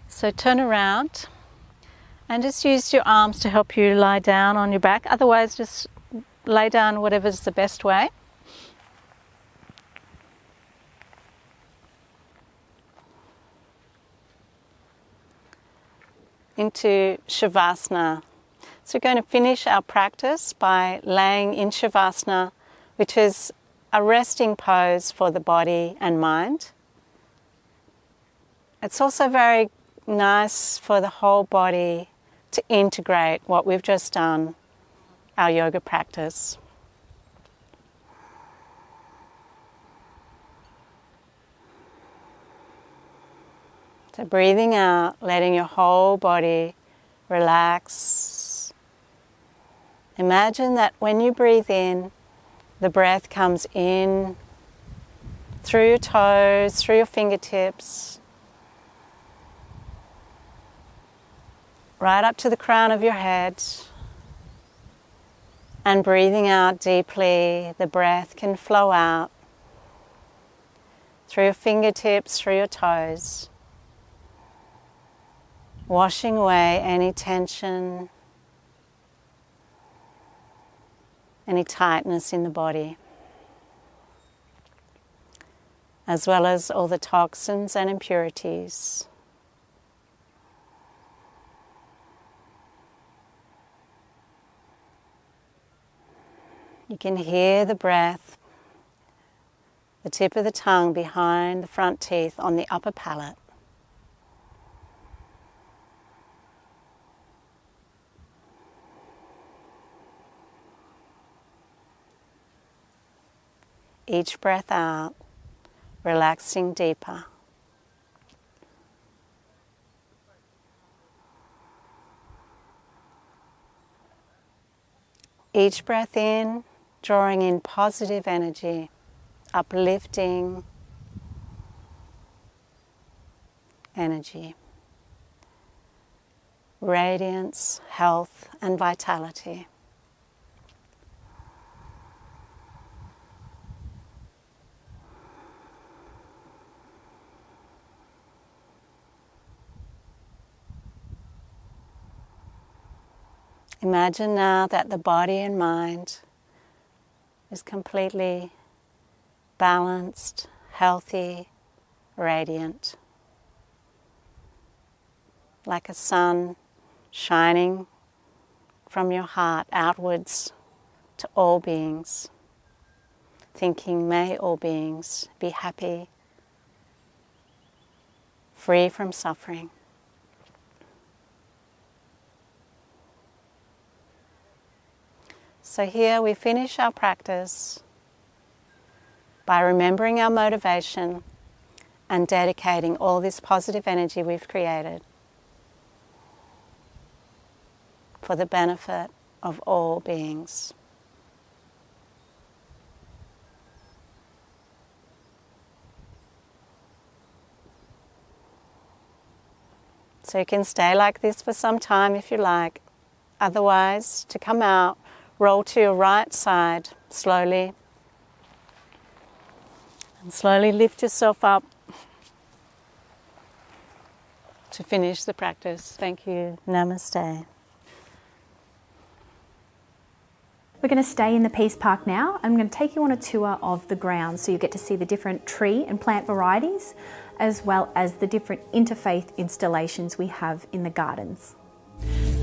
So turn around and just use your arms to help you lie down on your back. Otherwise, just lay down whatever's the best way. Into Shavasana. So we're going to finish our practice by laying in Shavasana, which is a resting pose for the body and mind. It's also very nice for the whole body to integrate what we've just done, our yoga practice. So breathing out, letting your whole body relax. Imagine that when you breathe in, the breath comes in through your toes, through your fingertips, right up to the crown of your head. And breathing out deeply, the breath can flow out through your fingertips, through your toes, washing away any tension, any tightness in the body, as well as all the toxins and impurities. You can hear the breath, the tip of the tongue behind the front teeth on the upper palate. Each breath out, relaxing deeper. Each breath in, drawing in positive energy, uplifting energy, radiance, health, and vitality. Imagine now that the body and mind is completely balanced, healthy, radiant, like a sun shining from your heart outwards to all beings, thinking, may all beings be happy, free from suffering. So here we finish our practice by remembering our motivation and dedicating all this positive energy we've created for the benefit of all beings. So you can stay like this for some time if you like. Otherwise, to come out, roll to your right side slowly. And slowly lift yourself up to finish the practice. Thank you. Namaste. We're going to stay in the Peace Park now. I'm going to take you on a tour of the grounds so you get to see the different tree and plant varieties, as well as the different interfaith installations we have in the gardens.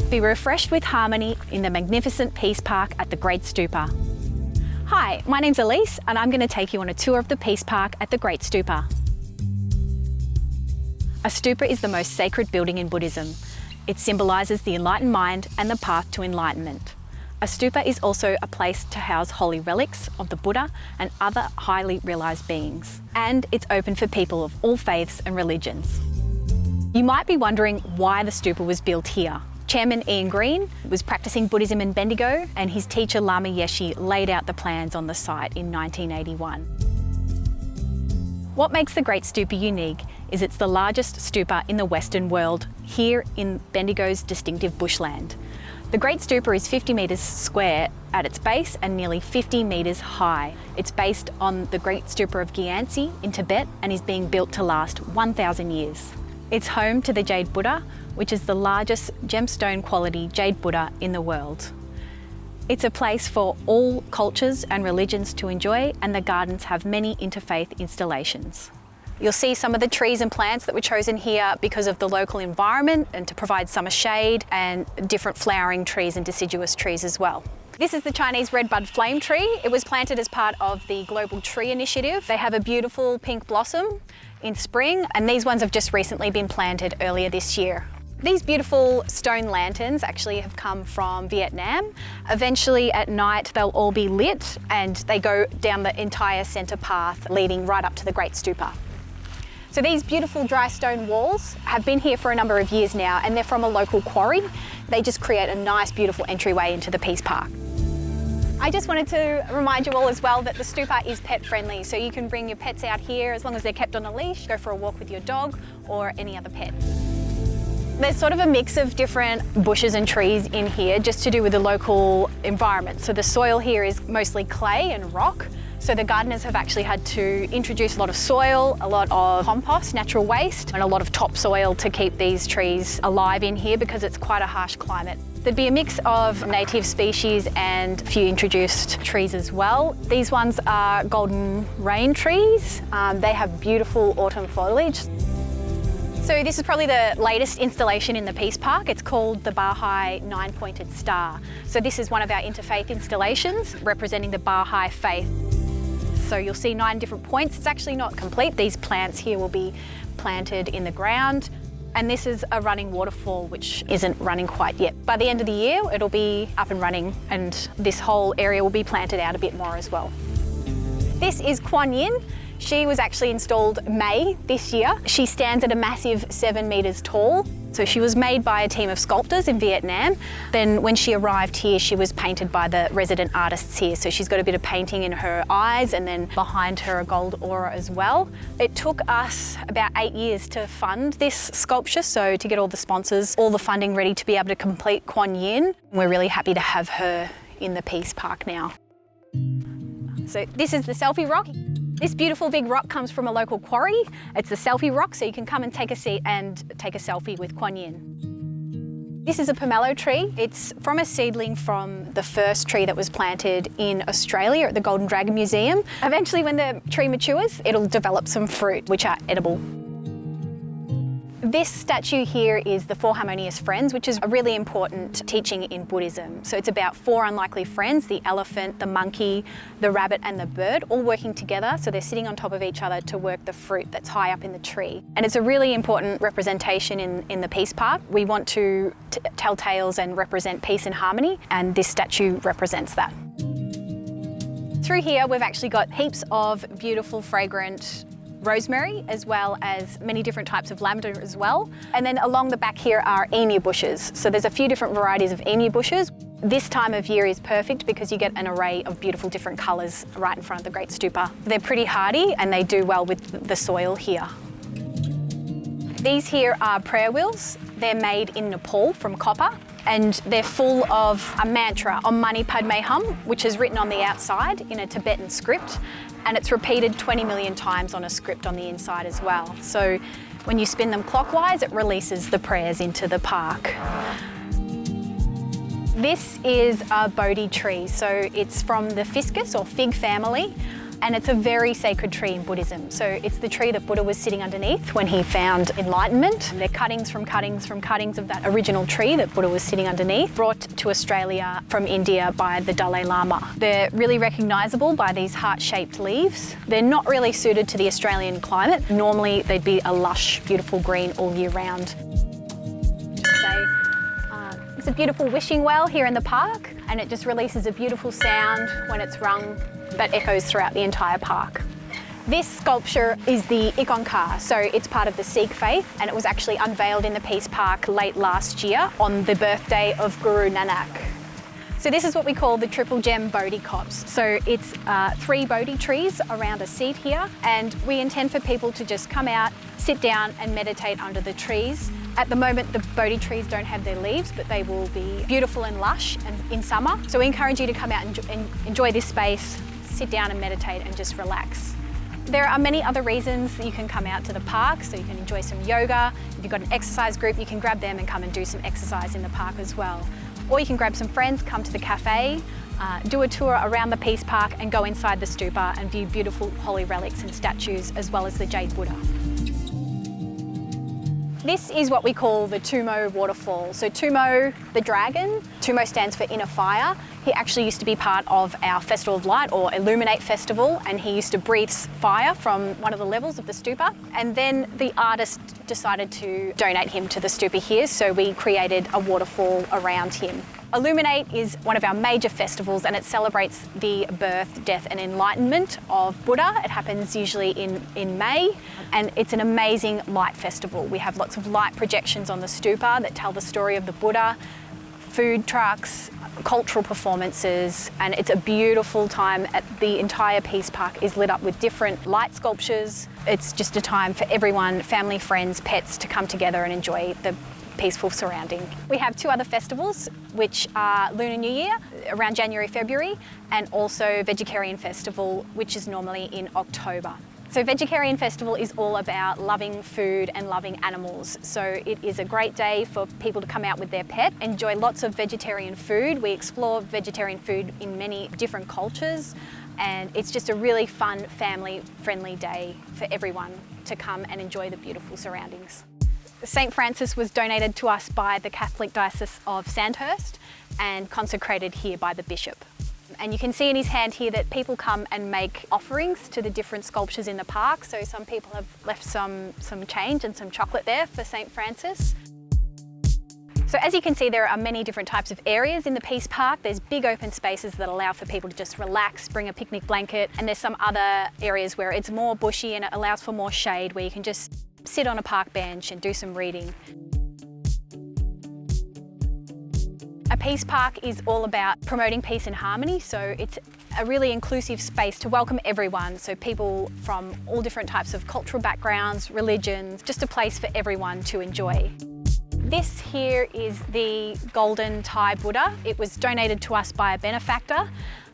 Be refreshed with harmony in the magnificent Peace Park at the Great Stupa. Hi, my name's Elise and I'm going to take you on a tour of the Peace Park at the Great Stupa. A stupa is the most sacred building in Buddhism. It symbolises the enlightened mind and the path to enlightenment. A stupa is also a place to house holy relics of the Buddha and other highly realised beings. And it's open for people of all faiths and religions. You might be wondering why the stupa was built here, Chairman Ian Green was practicing Buddhism in Bendigo, and his teacher Lama Yeshe laid out the plans on the site in 1981. What makes the Great Stupa unique is it's the largest stupa in the Western world, here in Bendigo's distinctive bushland. The Great Stupa is 50 metres square at its base and nearly 50 metres high. It's based on the Great Stupa of Gyansi in Tibet and is being built to last 1,000 years. It's home to the Jade Buddha, which is the largest gemstone quality Jade Buddha in the world. It's a place for all cultures and religions to enjoy, and the gardens have many interfaith installations. You'll see some of the trees and plants that were chosen here because of the local environment and to provide summer shade, and different flowering trees and deciduous trees as well. This is the Chinese Redbud flame tree. It was planted as part of the Global Tree Initiative. They have a beautiful pink blossom in spring, and these ones have just recently been planted earlier this year. These beautiful stone lanterns actually have come from Vietnam. Eventually at night they'll all be lit and they go down the entire centre path leading right up to the Great Stupa. So these beautiful dry stone walls have been here for a number of years now, and they're from a local quarry. They just create a nice beautiful entryway into the Peace Park. I just wanted to remind you all as well that the stupa is pet friendly, so you can bring your pets out here as long as they're kept on a leash, go for a walk with your dog or any other pet. There's sort of a mix of different bushes and trees in here just to do with the local environment. So the soil here is mostly clay and rock. So the gardeners have actually had to introduce a lot of soil, a lot of compost, natural waste, and a lot of topsoil to keep these trees alive in here because it's quite a harsh climate. There'd be a mix of native species and a few introduced trees as well. These ones are golden rain trees. They have beautiful autumn foliage. So this is probably the latest installation in the Peace Park. It's called the Baha'i Nine-Pointed Star. So this is one of our interfaith installations representing the Baha'i faith. So you'll see 9 different points. It's actually not complete. These plants here will be planted in the ground. And this is a running waterfall, which isn't running quite yet. By the end of the year, it'll be up and running, and this whole area will be planted out a bit more as well. This is Kuan Yin. She was actually installed May this year. She stands at a massive 7 metres tall. So she was made by a team of sculptors in Vietnam. Then when she arrived here, she was painted by the resident artists here. So she's got a bit of painting in her eyes, and then behind her a gold aura as well. It took us about 8 years to fund this sculpture. So to get all the sponsors, all the funding ready to be able to complete Kuan Yin. We're really happy to have her in the Peace Park now. So this is the Selfie Rock. This beautiful big rock comes from a local quarry. It's the Selfie Rock, so you can come and take a seat and take a selfie with Kuan Yin. This is a pomelo tree. It's from a seedling from the first tree that was planted in Australia at the Golden Dragon Museum. Eventually, when the tree matures, it'll develop some fruit, which are edible. This statue here is the 4 harmonious friends, which is a really important teaching in Buddhism. So it's about 4 unlikely friends, the elephant, the monkey, the rabbit and the bird, all working together. So they're sitting on top of each other to work the fruit that's high up in the tree. And it's a really important representation in the Peace Park. We want to tell tales and represent peace and harmony, and this statue represents that. Through here, we've actually got heaps of beautiful, fragrant rosemary, as well as many different types of lavender as well. And then along the back here are emu bushes. So there's a few different varieties of emu bushes. This time of year is perfect because you get an array of beautiful different colours right in front of the Great Stupa. They're pretty hardy and they do well with the soil here. These here are prayer wheels. They're made in Nepal from copper, and they're full of a mantra, Om Mani Padme Hum, which is written on the outside in a Tibetan script, and it's repeated 20 million times on a script on the inside as well. So when you spin them clockwise, it releases the prayers into the park. This is a Bodhi tree, so it's from the Fiscus or fig family, and it's a very sacred tree in Buddhism. So it's the tree that Buddha was sitting underneath when he found enlightenment. They're cuttings from cuttings of that original tree that Buddha was sitting underneath, brought to Australia from India by the Dalai Lama. They're really recognisable by these heart-shaped leaves. They're not really suited to the Australian climate. Normally they'd be a lush, beautiful green all year round. It's a beautiful wishing well here in the park, and it just releases a beautiful sound when it's rung that echoes throughout the entire park. This sculpture is the Ikonkar, so it's part of the Sikh faith, and it was actually unveiled in the Peace Park late last year on the birthday of Guru Nanak. So this is what we call the triple gem Bodhi copse. So it's 3 Bodhi trees around a seat here, and we intend for people to just come out, sit down and meditate under the trees. At the moment, the Bodhi trees don't have their leaves, but they will be beautiful and lush and in summer. So we encourage you to come out and enjoy this space, sit down and meditate and just relax. There are many other reasons that you can come out to the park, so you can enjoy some yoga. If you've got an exercise group, you can grab them and come and do some exercise in the park as well. Or you can grab some friends, come to the cafe, do a tour around the Peace Park and go inside the stupa and view beautiful holy relics and statues, as well as the Jade Buddha. This is what we call the Tumor Waterfall. So Tumor, the dragon, Tumor stands for inner fire. He actually used to be part of our Festival of Light or Illuminate festival, and he used to breathe fire from one of the levels of the stupa. And then the artist decided to donate him to the stupa here, so we created a waterfall around him. Illuminate is one of our major festivals, and it celebrates the birth, death and enlightenment of Buddha. It happens usually in May, and it's an amazing light festival. We have lots of light projections on the stupa that tell the story of the Buddha, food trucks, cultural performances, and it's a beautiful time. The entire Peace Park is lit up with different light sculptures. It's just a time for everyone, family, friends, pets, to come together and enjoy the peaceful surrounding. We have 2 other festivals, which are Lunar New Year around January, February, and also Vegecareian Festival, which is normally in October. So Vegecareian Festival is all about loving food and loving animals. So it is a great day for people to come out with their pet, enjoy lots of vegetarian food. We explore vegetarian food in many different cultures, and it's just a really fun, family-friendly day for everyone to come and enjoy the beautiful surroundings. St. Francis was donated to us by the Catholic Diocese of Sandhurst and consecrated here by the Bishop. And you can see in his hand here that people come and make offerings to the different sculptures in the park. So some people have left some change and some chocolate there for St. Francis. So as you can see, there are many different types of areas in the Peace Park. There's big open spaces that allow for people to just relax, bring a picnic blanket. And there's some other areas where it's more bushy and it allows for more shade, where you can just sit on a park bench and do some reading. A Peace Park is all about promoting peace and harmony, so it's a really inclusive space to welcome everyone, so people from all different types of cultural backgrounds, religions, just a place for everyone to enjoy. This here is the golden Thai Buddha. It was donated to us by a benefactor.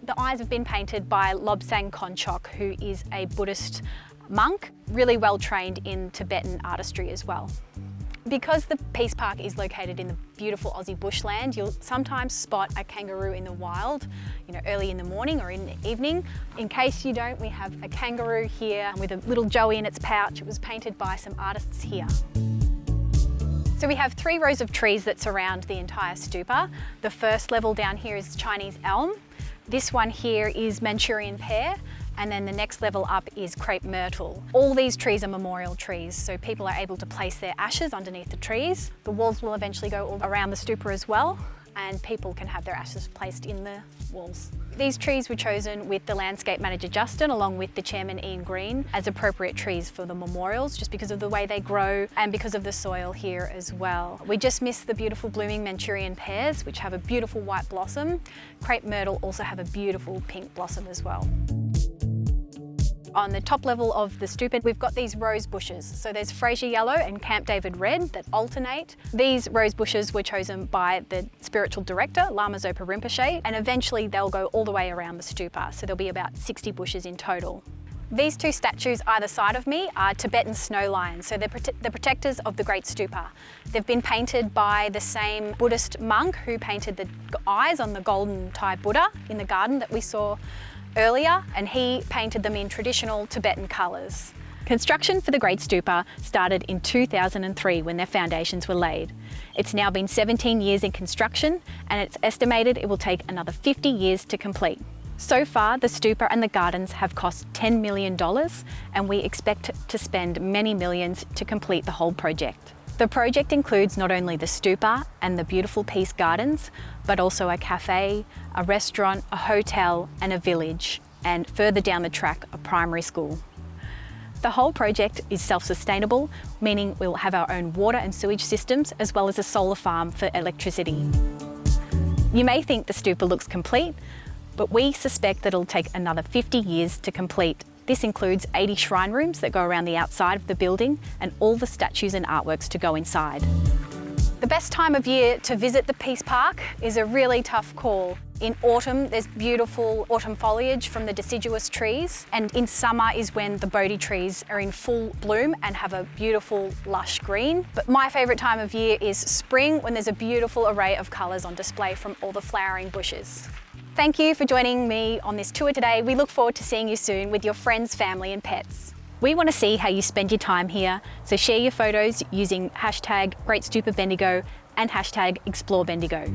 The eyes have been painted by Lobsang Konchok, who is a Buddhist monk, really well trained in Tibetan artistry as well. Because the Peace Park is located in the beautiful Aussie bushland, you'll sometimes spot a kangaroo in the wild, early in the morning or in the evening. In case you don't, we have a kangaroo here with a little joey in its pouch. It was painted by some artists here. So we have 3 rows of trees that surround the entire stupa. The first level down here is Chinese elm. This one here is Manchurian pear. And then the next level up is crepe myrtle. All these trees are memorial trees, so people are able to place their ashes underneath the trees. The walls will eventually go all around the stupa as well, and people can have their ashes placed in the walls. These trees were chosen with the landscape manager Justin, along with the chairman Ian Green, as appropriate trees for the memorials, just because of the way they grow and because of the soil here as well. We just missed the beautiful blooming Manchurian pears, which have a beautiful white blossom. Crepe myrtle also have a beautiful pink blossom as well. On the top level of the stupa, we've got these rose bushes. So there's Fraser Yellow and Camp David Red that alternate. These rose bushes were chosen by the spiritual director, Lama Zopa Rinpoche, and eventually they'll go all the way around the stupa. So there'll be about 60 bushes in total. These 2 statues either side of me are Tibetan snow lions, so they're the protectors of the Great Stupa. They've been painted by the same Buddhist monk who painted the eyes on the golden Thai Buddha in the garden that we saw earlier, and he painted them in traditional Tibetan colours. Construction for the Great Stupa started in 2003 when their foundations were laid. It's now been 17 years in construction, and it's estimated it will take another 50 years to complete. So far, the stupa and the gardens have cost $10 million, and we expect to spend many millions to complete the whole project. The project includes not only the stupa and the beautiful peace gardens, but also a cafe, a restaurant, a hotel and a village, and further down the track, a primary school. The whole project is self-sustainable, meaning we'll have our own water and sewage systems as well as a solar farm for electricity. You may think the stupa looks complete, but we suspect that it'll take another 50 years to complete. This includes 80 shrine rooms that go around the outside of the building and all the statues and artworks to go inside. The best time of year to visit the Peace Park is a really tough call. In autumn, there's beautiful autumn foliage from the deciduous trees, and in summer is when the Bodhi trees are in full bloom and have a beautiful lush green. But my favourite time of year is spring, when there's a beautiful array of colours on display from all the flowering bushes. Thank you for joining me on this tour today. We look forward to seeing you soon with your friends, family and pets. We want to see how you spend your time here, so share your photos using hashtag Great Stupa Bendigo and hashtag Explore Bendigo.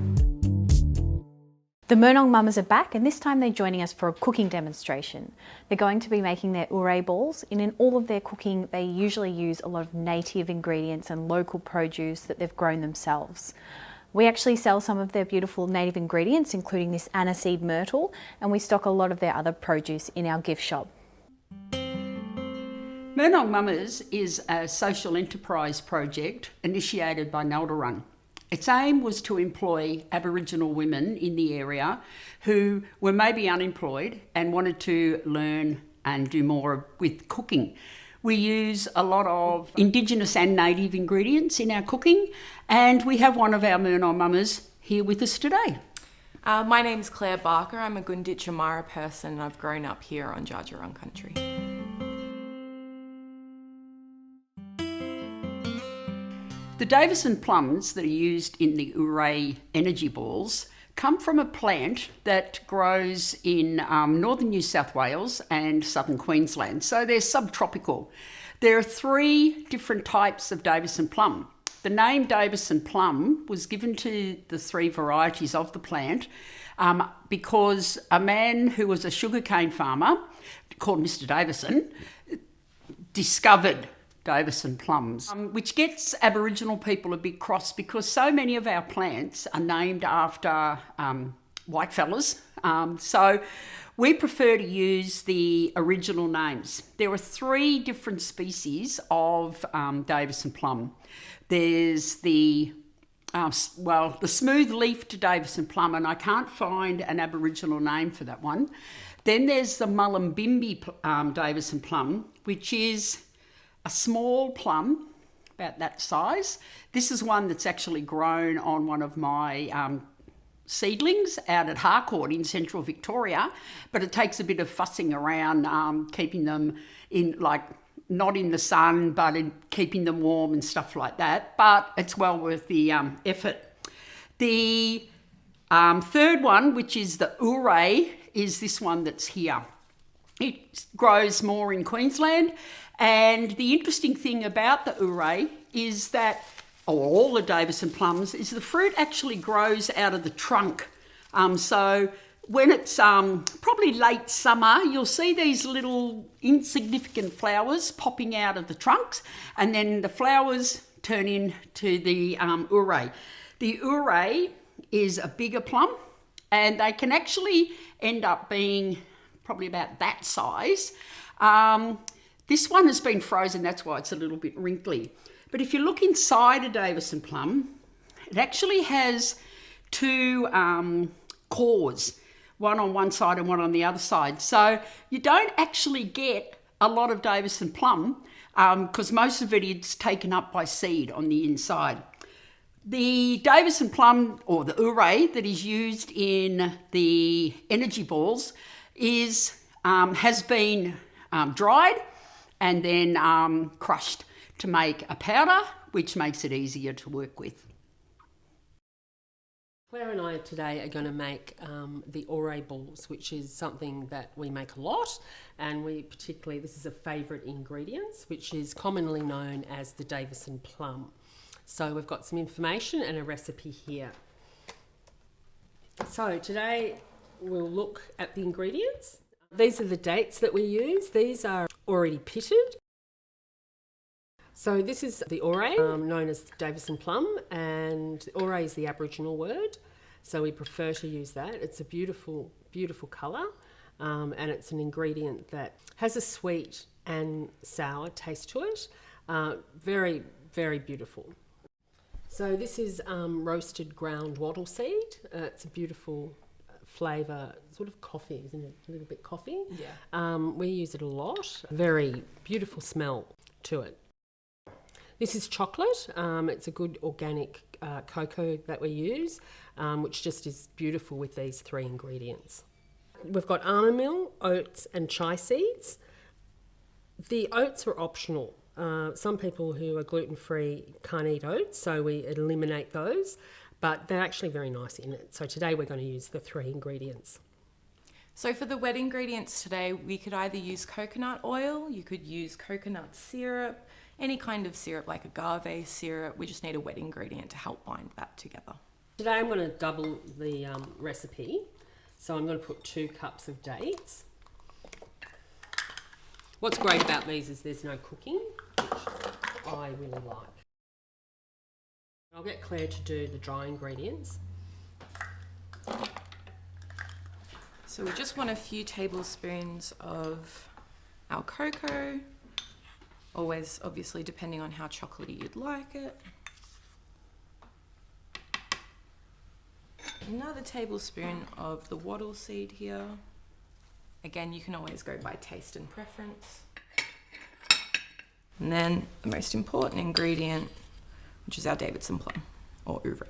The Murnong Mummers are back, and this time they're joining us for a cooking demonstration. They're going to be making their ure balls, and in all of their cooking they usually use a lot of native ingredients and local produce that they've grown themselves. We actually sell some of their beautiful native ingredients, including this aniseed myrtle, and we stock a lot of their other produce in our gift shop. Murnong Mummers is a social enterprise project initiated by Nalderung. Its aim was to employ Aboriginal women in the area who were maybe unemployed and wanted to learn and do more with cooking. We use a lot of Indigenous and native ingredients in our cooking, and we have one of our Murnong Mummers here with us today. My name's Claire Barker. I'm a Gunditj Amara person. I've grown up here on Djadjarung country. The Davison plums that are used in the ure energy balls come from a plant that grows in northern New South Wales and southern Queensland, so they're subtropical. There are 3 different types of Davison plum. The name Davison plum was given to the 3 varieties of the plant because a man who was a sugarcane farmer called Mr. Davison discovered Davison plums, which gets Aboriginal people a bit cross because so many of our plants are named after white fellas. So we prefer to use the original names. There are 3 different species of Davison plum. There's the smooth-leafed Davison plum, and I can't find an Aboriginal name for that one. Then there's the Mullumbimby Davison plum, which is a small plum, about that size. This is one that's actually grown on one of my seedlings out at Harcourt in central Victoria, but it takes a bit of fussing around, keeping them in, like, not in the sun, but in keeping them warm and stuff like that. But it's well worth the effort. The third one, which is the ure, is this one that's here. It grows more in Queensland, and the interesting thing about the ure is that, or all the Davison plums, is the fruit actually grows out of the trunk. So when it's probably late summer, you'll see these little insignificant flowers popping out of the trunks, and then the flowers turn into the ure. The ure is a bigger plum, and they can actually end up being probably about that size. This one has been frozen, that's why it's a little bit wrinkly. But if you look inside a Davison plum, it actually has 2 cores, one on one side and one on the other side. So you don't actually get a lot of Davison plum because most of it is taken up by seed on the inside. The Davison plum, or the ure, that is used in the energy balls has been dried and then crushed to make a powder, which makes it easier to work with. Claire and I today are going to make the ure balls, which is something that we make a lot, and this is a favourite ingredient, which is commonly known as the Davison plum. So we've got some information and a recipe here. So today we'll look at the ingredients. These are the dates that we use. These are already pitted. So this is the ure, known as Davison plum, and ure is the Aboriginal word, so we prefer to use that. It's a beautiful, beautiful colour, and it's an ingredient that has a sweet and sour taste to it. Very, very beautiful. So this is roasted ground wattle seed. It's a beautiful flavour, sort of coffee, isn't it? A little bit coffee. Yeah. We use it a lot. Very beautiful smell to it. This is chocolate. It's a good organic cocoa that we use, which just is beautiful with these 3 ingredients. We've got almond meal, oats and chai seeds. The oats are optional. Some people who are gluten-free can't eat oats, so we eliminate those, but they're actually very nice in it. So today we're going to use the 3 ingredients. So for the wet ingredients today, we could either use coconut oil, you could use coconut syrup, any kind of syrup like agave syrup. We just need a wet ingredient to help bind that together. Today I'm going to double the recipe. So I'm going to put 2 cups of dates. What's great about these is there's no cooking, which I really like. I'll get Claire to do the dry ingredients. So we just want a few tablespoons of our cocoa, always obviously depending on how chocolatey you'd like it. Another tablespoon of the wattle seed here. Again, you can always go by taste and preference. And then the most important ingredient, which is our Davison Plum, or ouvre.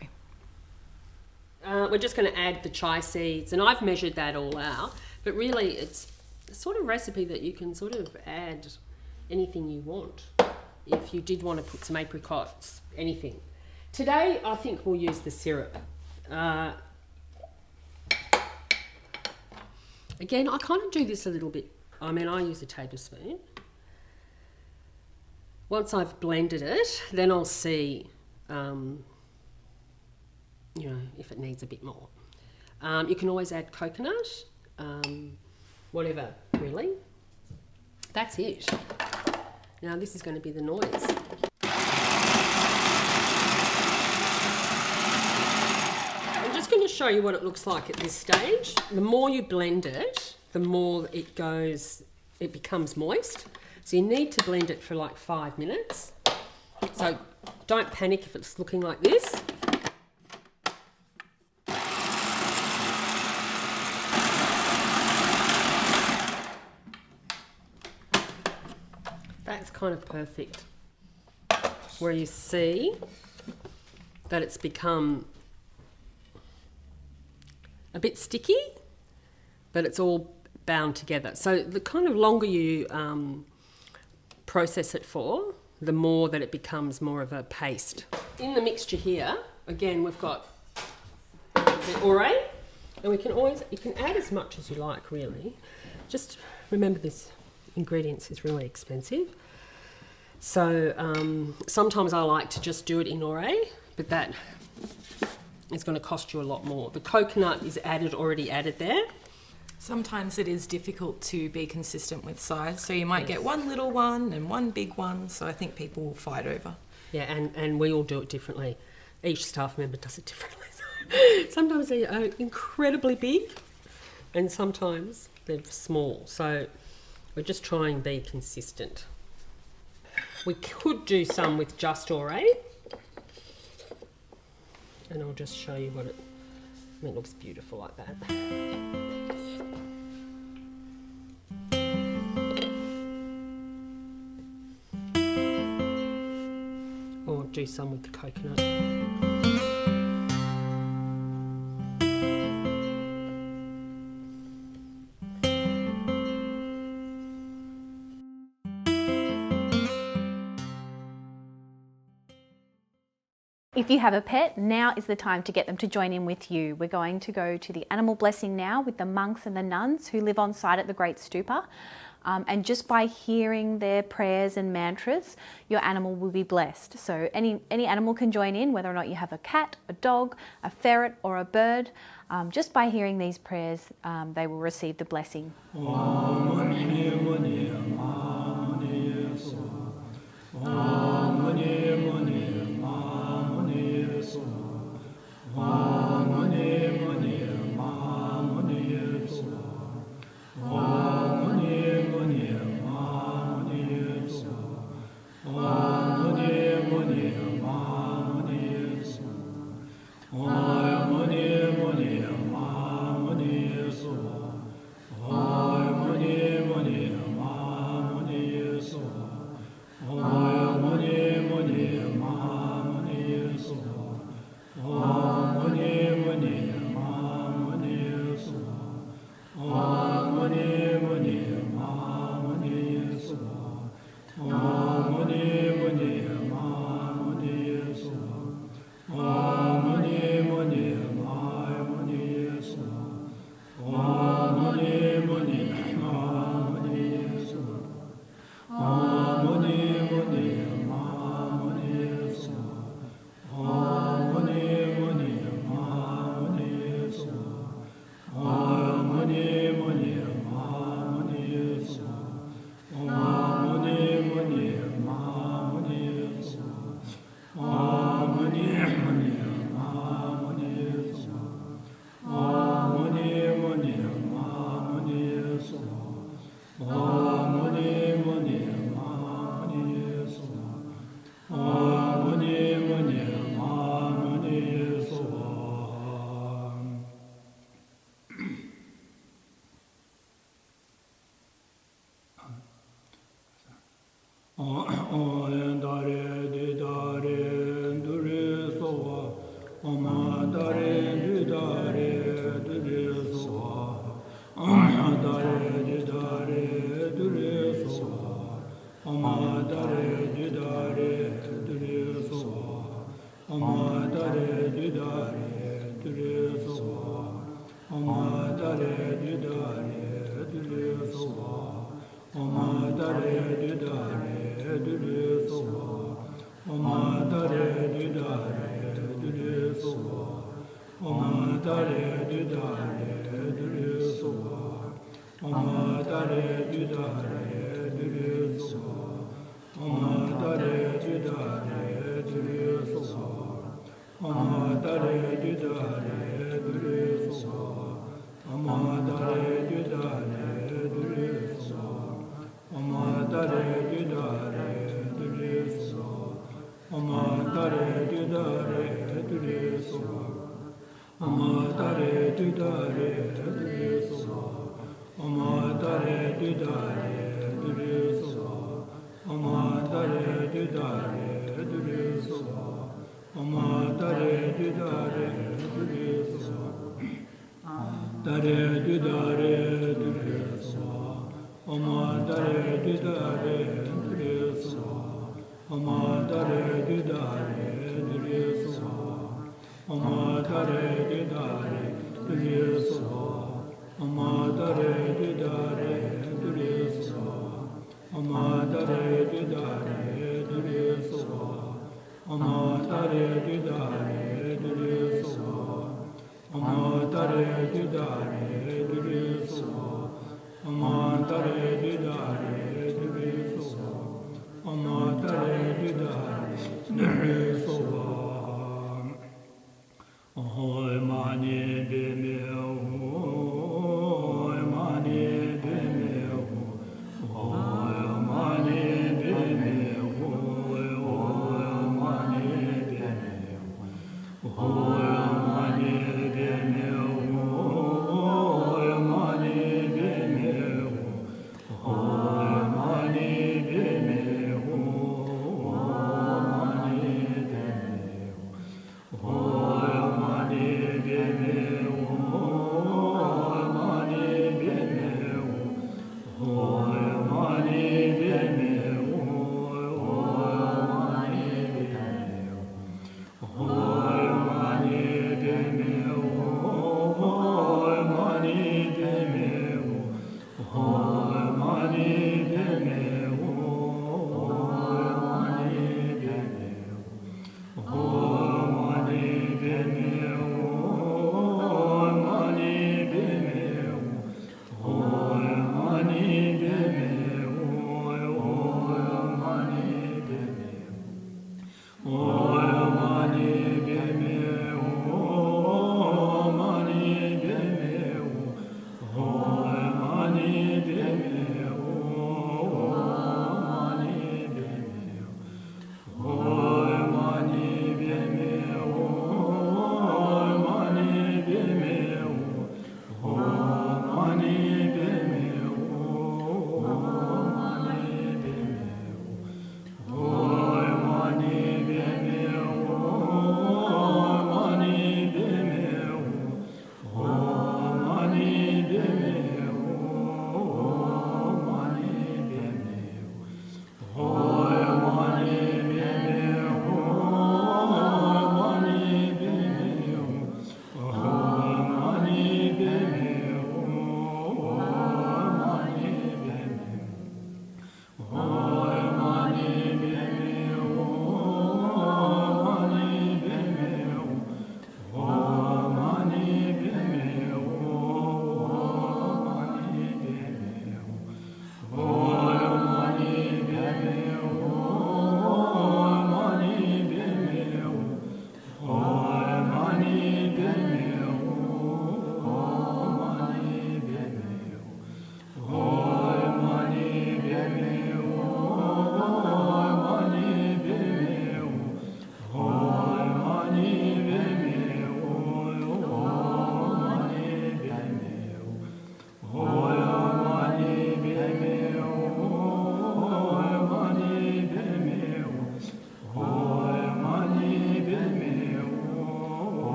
We're just going to add the chai seeds, and I've measured that all out, but really it's a sort of recipe that you can sort of add anything you want. If you did want to put some apricots, anything. Today I think we'll use the syrup. Again, I kind of do this a little bit. I mean, I use a tablespoon. Once I've blended it, then I'll see, you know, if it needs a bit more. You can always add coconut, whatever, really. That's it. Now this is going to be the noise. I'm just going to show you what it looks like at this stage. The more you blend it, the more it goes, it becomes moist. So you need to blend it for like 5 minutes. So don't panic if it's looking like this. That's kind of perfect. Where you see that it's become a bit sticky, but it's all bound together. So the kind of longer you process it for, the more that it becomes more of a paste. In the mixture here, again, we've got the orey, and we can always, you can add as much as you like, really. Just remember this ingredients is really expensive. So sometimes I like to just do it in orey, but that is going to cost you a lot more. The coconut is already added there. Sometimes it is difficult to be consistent with size, so you might get one little one and one big one, so I think people will fight over. Yeah, and we all do it differently. Each staff member does it differently. Sometimes they are incredibly big and sometimes they're small, so we're just trying to be consistent. We could do some with just orey, and I'll just show you what it looks beautiful like that. Or do some with the coconut. If you have a pet, now is the time to get them to join in with you. We're going to go to the animal blessing now with the monks and the nuns who live on site at the Great Stupa. And just by hearing their prayers and mantras, your animal will be blessed. So any animal can join in, whether or not you have a cat, a dog, a ferret or a bird. Just by hearing these prayers, they will receive the blessing.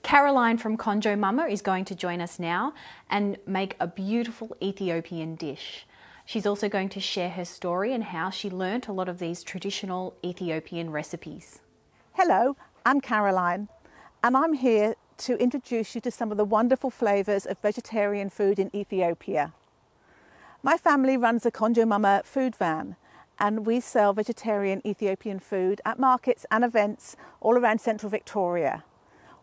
Caroline from Konjo Mama is going to join us now and make a beautiful Ethiopian dish. She's also going to share her story and how she learnt a lot of these traditional Ethiopian recipes. Hello, I'm Caroline, and I'm here to introduce you to some of the wonderful flavours of vegetarian food in Ethiopia. My family runs a Konjo Mama food van, and we sell vegetarian Ethiopian food at markets and events all around central Victoria.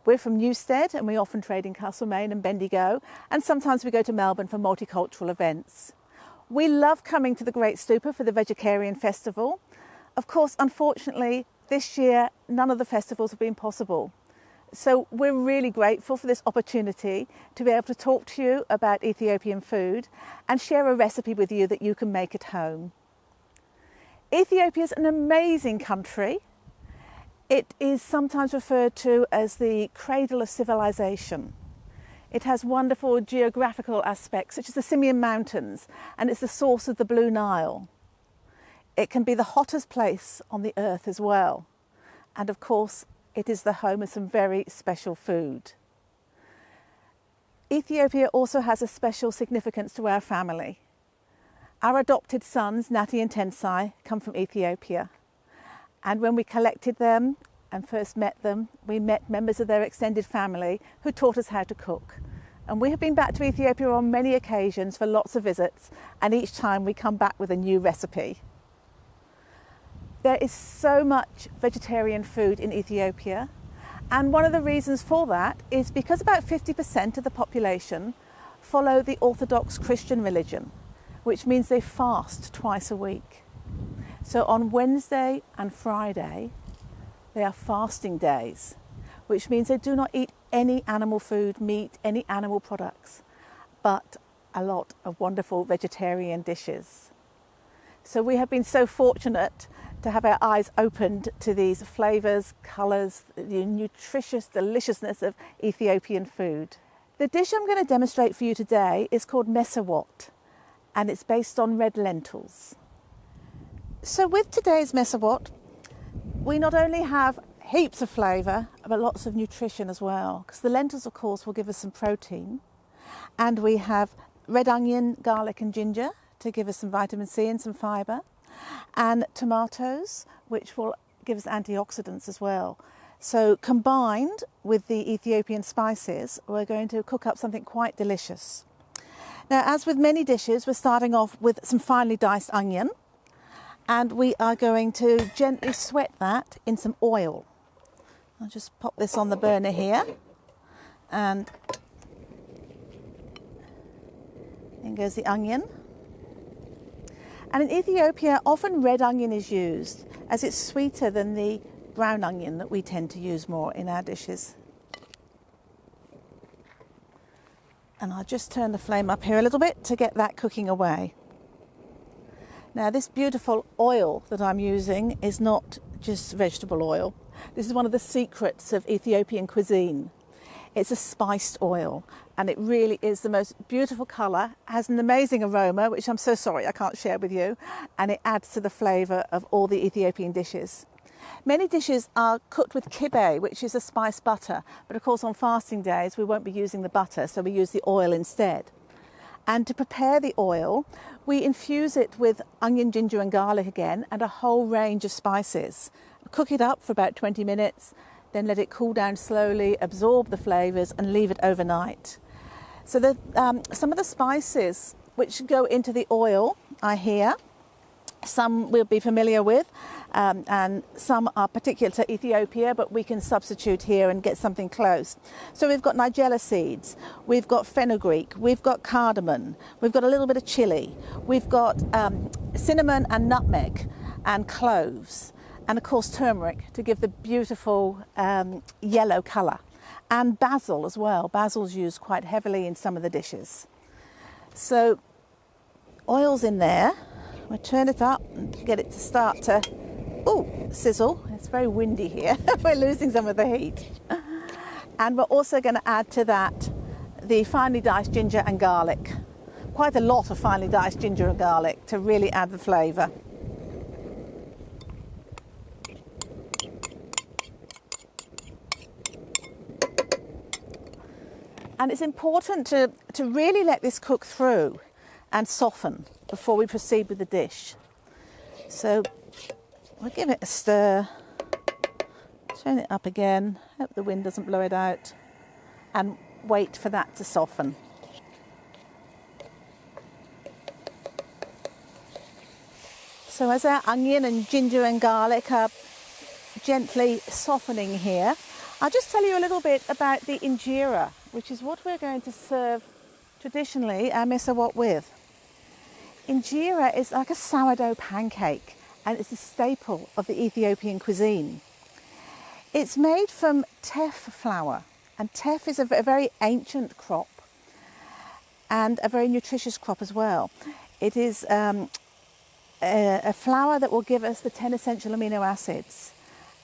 We're from Newstead and we often trade in Castlemaine and Bendigo, and sometimes we go to Melbourne for multicultural events. We love coming to the Great Stupa for the Vegecareian Festival. Of course, unfortunately, this year none of the festivals have been possible. So we're really grateful for this opportunity to be able to talk to you about Ethiopian food and share a recipe with you that you can make at home. Ethiopia is an amazing country. It is sometimes referred to as the cradle of civilization. It has wonderful geographical aspects such as the Simien Mountains, and it's the source of the Blue Nile. It can be the hottest place on the earth as well. And of course, it is the home of some very special food. Ethiopia also has a special significance to our family. Our adopted sons, Nati and Tensai, come from Ethiopia. And when we collected them and first met them, we met members of their extended family who taught us how to cook. And we have been back to Ethiopia on many occasions for lots of visits, and each time we come back with a new recipe. There is so much vegetarian food in Ethiopia, and one of the reasons for that is because about 50% of the population follow the Orthodox Christian religion, which means they fast twice a week. So on Wednesday and Friday, they are fasting days, which means they do not eat any animal food, meat, any animal products, but a lot of wonderful vegetarian dishes. So we have been so fortunate to have our eyes opened to these flavours, colours, the nutritious deliciousness of Ethiopian food. The dish I'm going to demonstrate for you today is called Mesowot, and it's based on red lentils. So with today's Mesowot, we not only have heaps of flavour, but lots of nutrition as well, because the lentils, of course, will give us some protein. And we have red onion, garlic and ginger to give us some vitamin C and some fibre, and tomatoes, which will give us antioxidants as well. So combined with the Ethiopian spices, we're going to cook up something quite delicious. Now, as with many dishes, we're starting off with some finely diced onion, and we are going to gently sweat that in some oil. I'll just pop this on the burner here, and in goes the onion. And in Ethiopia, often red onion is used as it's sweeter than the brown onion that we tend to use more in our dishes. And I'll just turn the flame up here a little bit to get that cooking away. Now, this beautiful oil that I'm using is not just vegetable oil. This is one of the secrets of Ethiopian cuisine. It's a spiced oil, and it really is the most beautiful colour, has an amazing aroma, which I'm so sorry I can't share with you, and it adds to the flavour of all the Ethiopian dishes. Many dishes are cooked with kibe, which is a spiced butter, but of course on fasting days we won't be using the butter, so we use the oil instead. And to prepare the oil, we infuse it with onion, ginger and garlic again, and a whole range of spices. Cook it up for about 20 minutes, then let it cool down slowly, absorb the flavours and leave it overnight. So some of the spices which go into the oil are here. Some we'll be familiar with, and some are particular to Ethiopia, but we can substitute here and get something close. So we've got nigella seeds, we've got fenugreek, we've got cardamom, we've got a little bit of chili, we've got cinnamon and nutmeg and cloves, and of course turmeric to give the beautiful yellow colour, and basil as well. Basil's used quite heavily in some of the dishes. So oil's in there. We'll turn it up and get it to start to sizzle. It's very windy here. We're losing some of the heat. And we're also going to add to that the finely diced ginger and garlic. Quite a lot of finely diced ginger and garlic to really add the flavour. And it's important to really let this cook through and soften before we proceed with the dish. So we'll give it a stir, turn it up again, hope the wind doesn't blow it out, and wait for that to soften. So as our onion and ginger and garlic are gently softening here, I'll just tell you a little bit about the injera, which is what we're going to serve traditionally our Mesowot with. Injera is like a sourdough pancake, and it's a staple of the Ethiopian cuisine. It's made from teff flour, and teff is a very ancient crop and a very nutritious crop as well. It is a flour that will give us the 10 essential amino acids,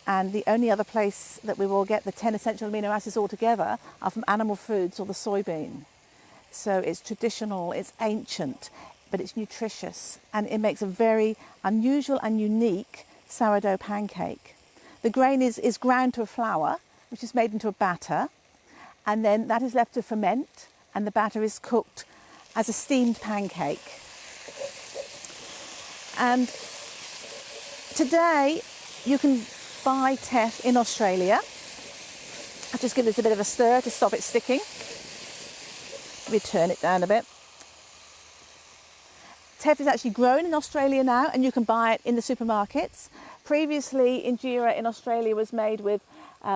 and the only other place that we will get the 10 essential amino acids altogether are from animal foods or the soybean. So it's traditional, it's ancient, but it's nutritious, and it makes a very unusual and unique sourdough pancake. The grain is ground to a flour, which is made into a batter, and then that is left to ferment, and the batter is cooked as a steamed pancake. And today you can buy teff in Australia. I'll just give this a bit of a stir to stop it sticking. Let me turn it down a bit. Teff is actually grown in Australia now, and you can buy it in the supermarkets. Previously, injera in Australia was made with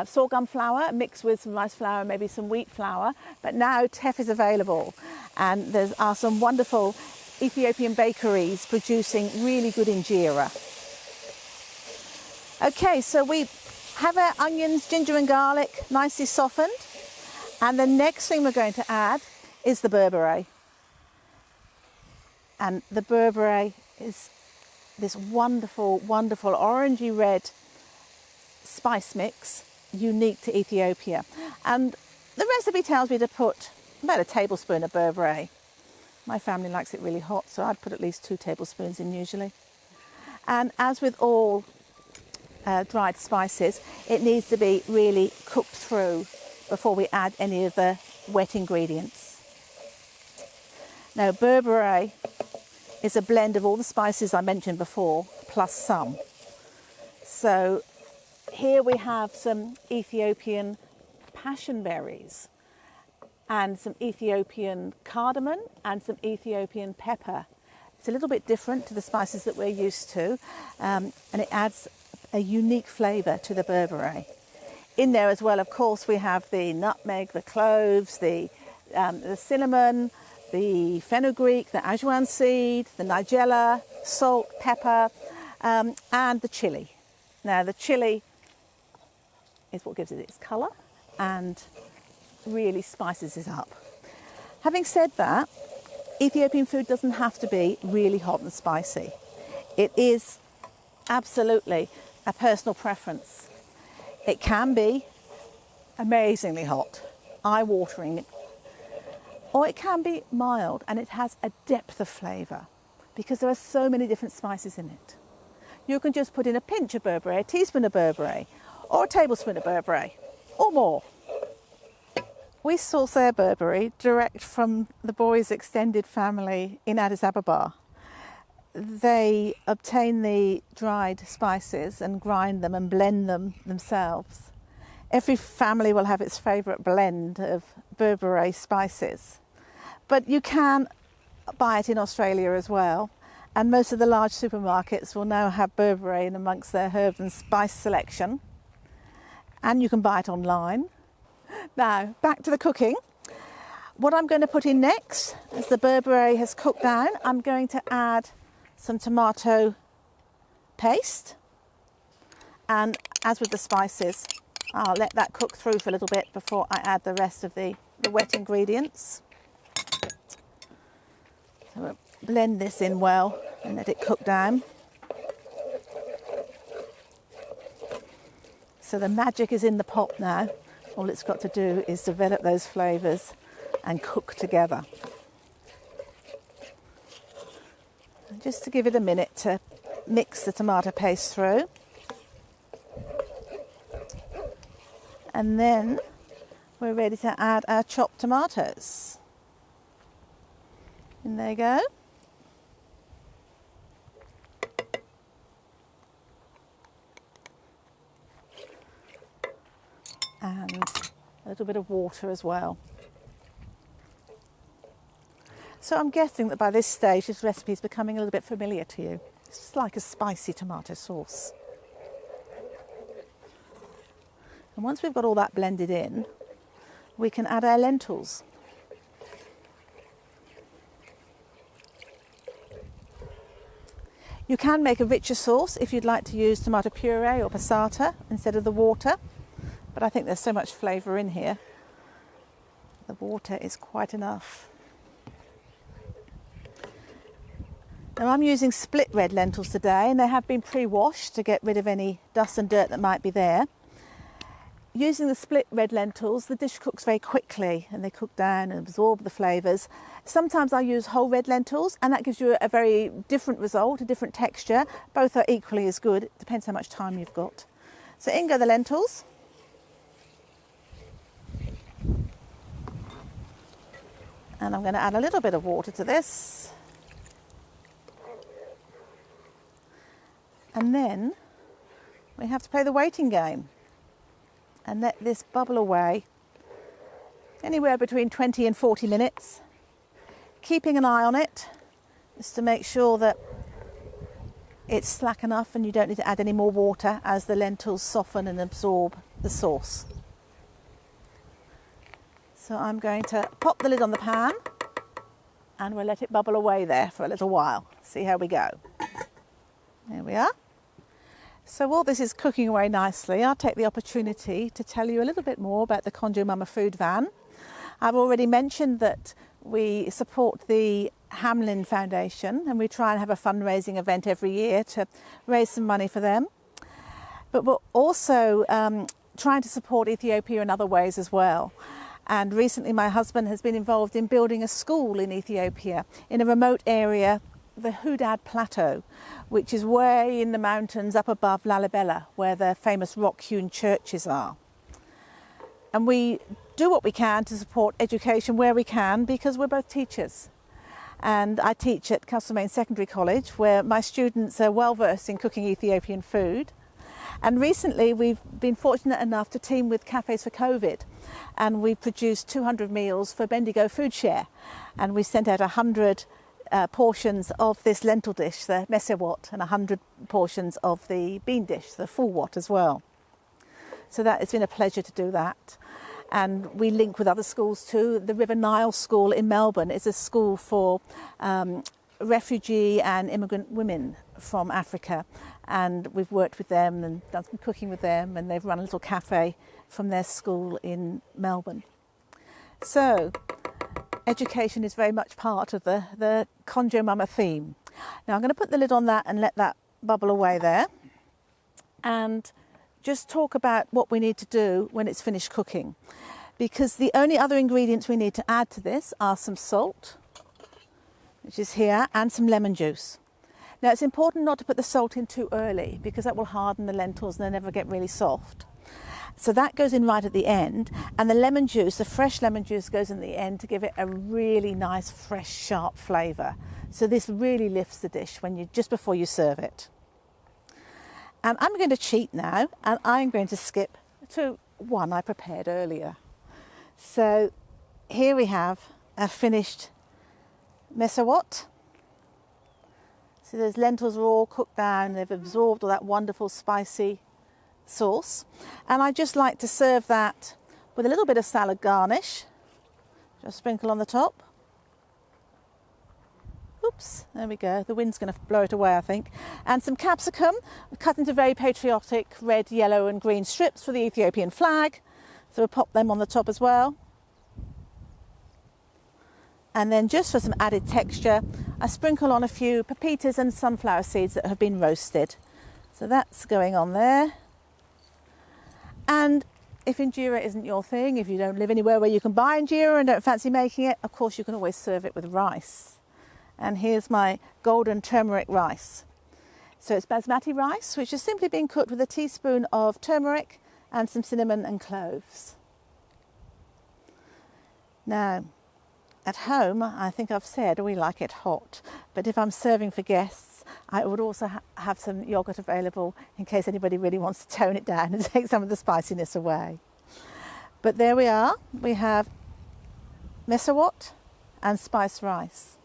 sorghum flour mixed with some rice flour and maybe some wheat flour, but now teff is available, and there are some wonderful Ethiopian bakeries producing really good injera. Okay, so we have our onions, ginger and garlic nicely softened, and the next thing we're going to add is the berbere. And the berbere is this wonderful, wonderful orangey red spice mix unique to Ethiopia. And the recipe tells me to put about a tablespoon of berbere. My family likes it really hot, so I'd put at least 2 tablespoons in usually. And as with all dried spices, it needs to be really cooked through before we add any of the wet ingredients. Now, berbere is a blend of all the spices I mentioned before, plus some. So here we have some Ethiopian passion berries and some Ethiopian cardamom and some Ethiopian pepper. It's a little bit different to the spices that we're used to, and it adds a unique flavour to the berbere. In there as well, of course, we have the nutmeg, the cloves, the cinnamon, the fenugreek, the ajuan seed, the nigella, salt, pepper, and the chili. Now, the chili is what gives it its colour and really spices it up. Having said that, Ethiopian food doesn't have to be really hot and spicy. It is absolutely a personal preference. It can be amazingly hot, eye-watering, or it can be mild, and it has a depth of flavour because there are so many different spices in it. You can just put in a pinch of berbere, a teaspoon of berbere, or a tablespoon of berbere, or more. We source our berbere direct from the boys' extended family in Addis Ababa. They obtain the dried spices and grind them and blend them themselves. Every family will have its favourite blend of berbere spices, but you can buy it in Australia as well, and most of the large supermarkets will now have berbere in amongst their herbs and spice selection, and you can buy it online. Now back to the cooking. What I'm going to put in next, as the berbere has cooked down, I'm going to add some tomato paste, and as with the spices, I'll let that cook through for a little bit before I add the rest of the wet ingredients. So we'll blend this in well and let it cook down. So the magic is in the pot now. All it's got to do is develop those flavours and cook together. And just to give it a minute to mix the tomato paste through. And then we're ready to add our chopped tomatoes. In they go. And a little bit of water as well. So I'm guessing that by this stage this recipe is becoming a little bit familiar to you. It's just like a spicy tomato sauce. And once we've got all that blended in, we can add our lentils. You can make a richer sauce if you'd like to use tomato puree or passata instead of the water, but I think there's so much flavour in here. The water is quite enough. Now I'm using split red lentils today, and they have been pre-washed to get rid of any dust and dirt that might be there. Using the split red lentils, the dish cooks very quickly and they cook down and absorb the flavours. Sometimes I use whole red lentils, and that gives you a very different result, a different texture. Both are equally as good. It depends how much time you've got. So in go the lentils. And I'm going to add a little bit of water to this. And then we have to play the waiting game and let this bubble away anywhere between 20 and 40 minutes, keeping an eye on it just to make sure that it's slack enough and you don't need to add any more water as the lentils soften and absorb the sauce. So I'm going to pop the lid on the pan and we'll let it bubble away there for a little while. See how we go. There we are. So while this is cooking away nicely, I'll take the opportunity to tell you a little bit more about the Conjo Mama food van. I've already mentioned that we support the Hamlin Foundation, and we try and have a fundraising event every year to raise some money for them. But we're also trying to support Ethiopia in other ways as well. And recently my husband has been involved in building a school in Ethiopia in a remote area, the Hudad Plateau, which is way in the mountains up above Lalibela, where the famous rock-hewn churches are. And we do what we can to support education where we can, because we're both teachers. And I teach at Castlemaine Secondary College, where my students are well versed in cooking Ethiopian food. And recently we've been fortunate enough to team with Cafes for COVID, and we produced 200 meals for Bendigo Food Share, and we sent out 100 portions of this lentil dish, the Mesowot, and 100 portions of the bean dish, the Fulwot as well. So that it's been a pleasure to do that. And we link with other schools too. The River Nile School in Melbourne is a school for refugee and immigrant women from Africa. And we've worked with them and done some cooking with them, and they've run a little cafe from their school in Melbourne. So education is very much part of the Conjo Mama theme. Now I'm going to put the lid on that and let that bubble away there, and just talk about what we need to do when it's finished cooking, because the only other ingredients we need to add to this are some salt, which is here, and some lemon juice. Now it's important not to put the salt in too early, because that will harden the lentils and they never get really soft. So that goes in right at the end, and the lemon juice, the fresh lemon juice, goes in the end to give it a really nice, fresh, sharp flavour. So this really lifts the dish just before you serve it. And I'm going to cheat now, and I'm going to skip to one I prepared earlier. So here we have a finished Mesowot. So those lentils are all cooked down, they've absorbed all that wonderful spicy sauce. And I just like to serve that with a little bit of salad garnish. Just sprinkle on the top. Oops, there we go. The wind's going to blow it away, I think. And some capsicum, cut into very patriotic red, yellow and green strips for the Ethiopian flag. So we'll pop them on the top as well. And then just for some added texture, I sprinkle on a few pepitas and sunflower seeds that have been roasted. So that's going on there. And if injera isn't your thing, if you don't live anywhere where you can buy injera and don't fancy making it, of course you can always serve it with rice. And here's my golden turmeric rice. So it's basmati rice, which is simply being cooked with a teaspoon of turmeric and some cinnamon and cloves. Now, at home, I think I've said we like it hot, but if I'm serving for guests, I would also have some yoghurt available in case anybody really wants to tone it down and take some of the spiciness away. But there we are, we have Mesowot and spiced rice.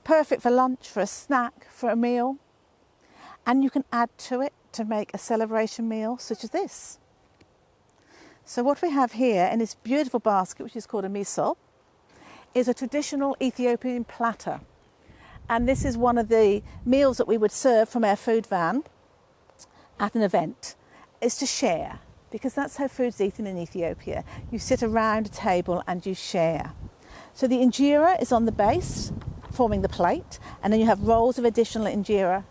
Perfect for lunch, for a snack, for a meal, and you can add to it to make a celebration meal such as this. So what we have here in this beautiful basket, which is called a miso, is a traditional Ethiopian platter. And this is one of the meals that we would serve from our food van at an event, is to share, because that's how food's eaten in Ethiopia. You sit around a table and you share. So the injera is on the base, forming the plate, and then you have rolls of additional injera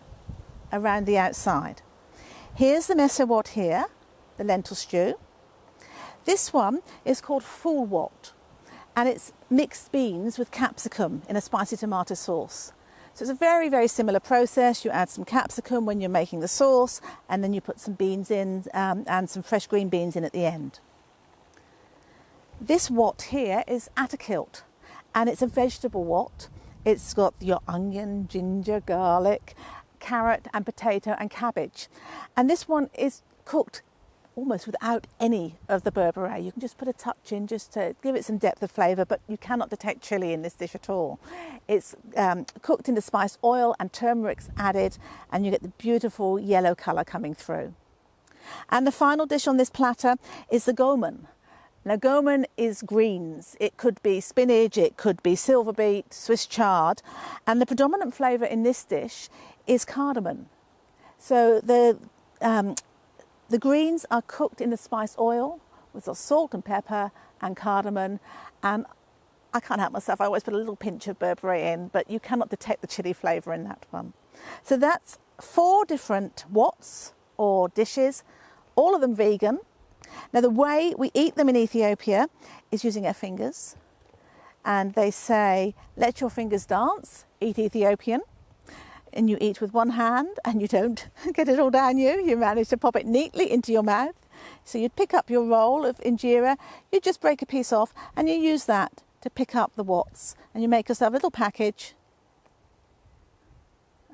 around the outside. Here's the Mesowot here, the lentil stew. This one is called fulwot, and it's mixed beans with capsicum in a spicy tomato sauce. So it's a very, very similar process. You add some capsicum when you're making the sauce, and then you put some beans in and some fresh green beans in at the end. This wat here is atakilt, and it's a vegetable wat. It's got your onion, ginger, garlic, carrot and potato and cabbage. And this one is cooked almost without any of the berbere. You can just put a touch in just to give it some depth of flavour, but you cannot detect chilli in this dish at all. It's cooked in the spiced oil and turmeric's added, and you get the beautiful yellow colour coming through. And the final dish on this platter is the goman. Now goman is greens. It could be spinach, it could be silver beet, Swiss chard, and the predominant flavour in this dish is cardamom. So the greens are cooked in the spiced oil with salt and pepper and cardamom, and I can't help myself, I always put a little pinch of berbere in, but you cannot detect the chilli flavour in that one. So that's 4 different wats or dishes, all of them vegan. Now the way we eat them in Ethiopia is using our fingers, and they say, let your fingers dance, eat Ethiopian. And you eat with one hand and you don't get it all down you manage to pop it neatly into your mouth. So you'd pick up your roll of injera, you just break a piece off and you use that to pick up the wats, and you make yourself a little package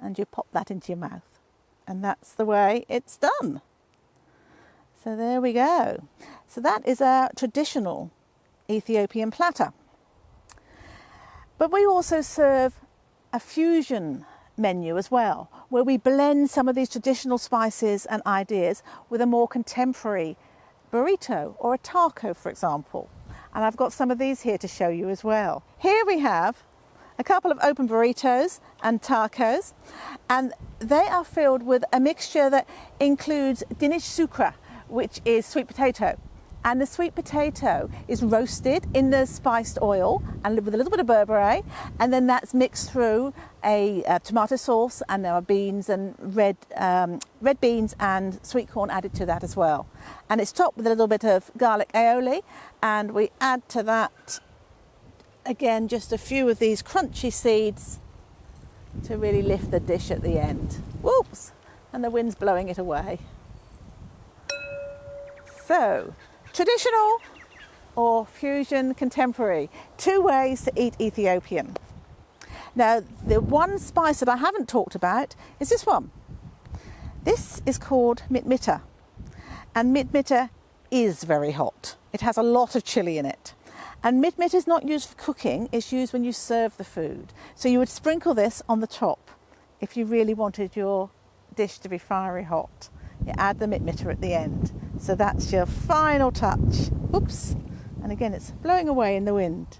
and you pop that into your mouth, and that's the way it's done. So there we go. So that is our traditional Ethiopian platter. But we also serve a fusion menu as well, where we blend some of these traditional spices and ideas with a more contemporary burrito or a taco, for example. And I've got some of these here to show you as well. Here we have a couple of open burritos and tacos, and they are filled with a mixture that includes dinish sukra, which is sweet potato. And the sweet potato is roasted in the spiced oil and with a little bit of berbere, and then that's mixed through a tomato sauce, and there are beans and red beans and sweet corn added to that as well. And it's topped with a little bit of garlic aioli, and we add to that again just a few of these crunchy seeds to really lift the dish at the end. Whoops! And the wind's blowing it away. So, traditional or fusion contemporary, 2 ways to eat Ethiopian. Now, the one spice that I haven't talked about is this one. This is called mitmita, and mitmita is very hot. It has a lot of chili in it. And mit is not used for cooking, it's used when you serve the food. So you would sprinkle this on the top if you really wanted your dish to be fiery hot. You add the mit at the end. So that's your final touch. Oops. And again, it's blowing away in the wind.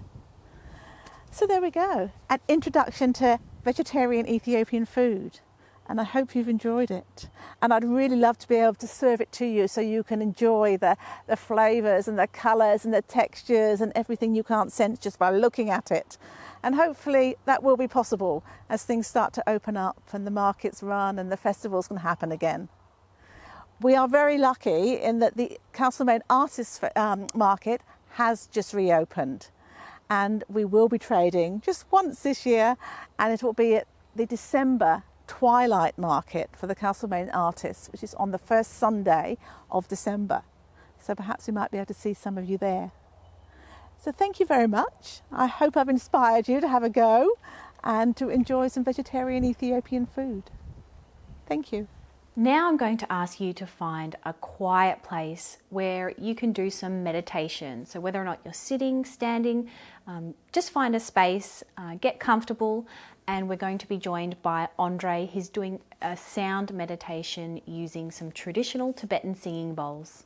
So there we go. An introduction to vegetarian Ethiopian food. And I hope you've enjoyed it. And I'd really love to be able to serve it to you so you can enjoy the flavours and the colours and the textures and everything you can't sense just by looking at it. And hopefully that will be possible as things start to open up and the markets run and the festivals can happen again. We are very lucky in that the Castlemaine Artists Market has just reopened. And we will be trading just once this year, and it will be at the December Twilight Market for the Castlemaine artists, which is on the first Sunday of December. So perhaps we might be able to see some of you there. So thank you very much. I hope I've inspired you to have a go and to enjoy some vegetarian Ethiopian food. Thank you. Now I'm going to ask you to find a quiet place where you can do some meditation. So whether or not you're sitting, standing, just find a space, get comfortable, and we're going to be joined by Andre. He's doing a sound meditation using some traditional Tibetan singing bowls.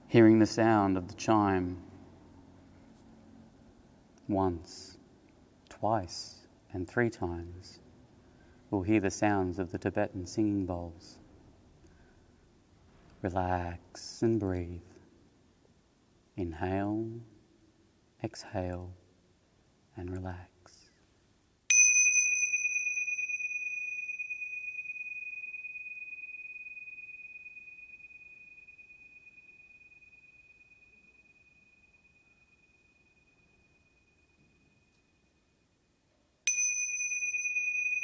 Hearing the sound of the chime once, twice, and 3 times, we'll hear the sounds of the Tibetan singing bowls. Relax and breathe. Inhale, exhale, and relax.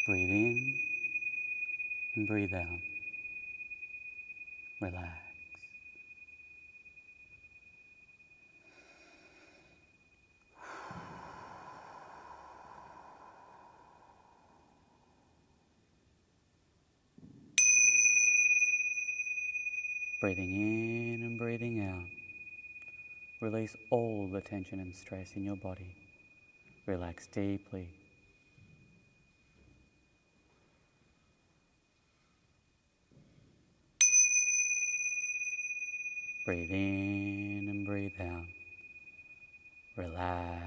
Breathe in and breathe out. Relax. Breathing in and breathing out. Release all the tension and stress in your body. Relax deeply. Breathe in and breathe out. Relax.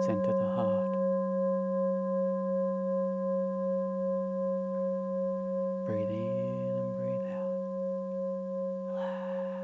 center the heart. Breathe in and breathe out. Relax.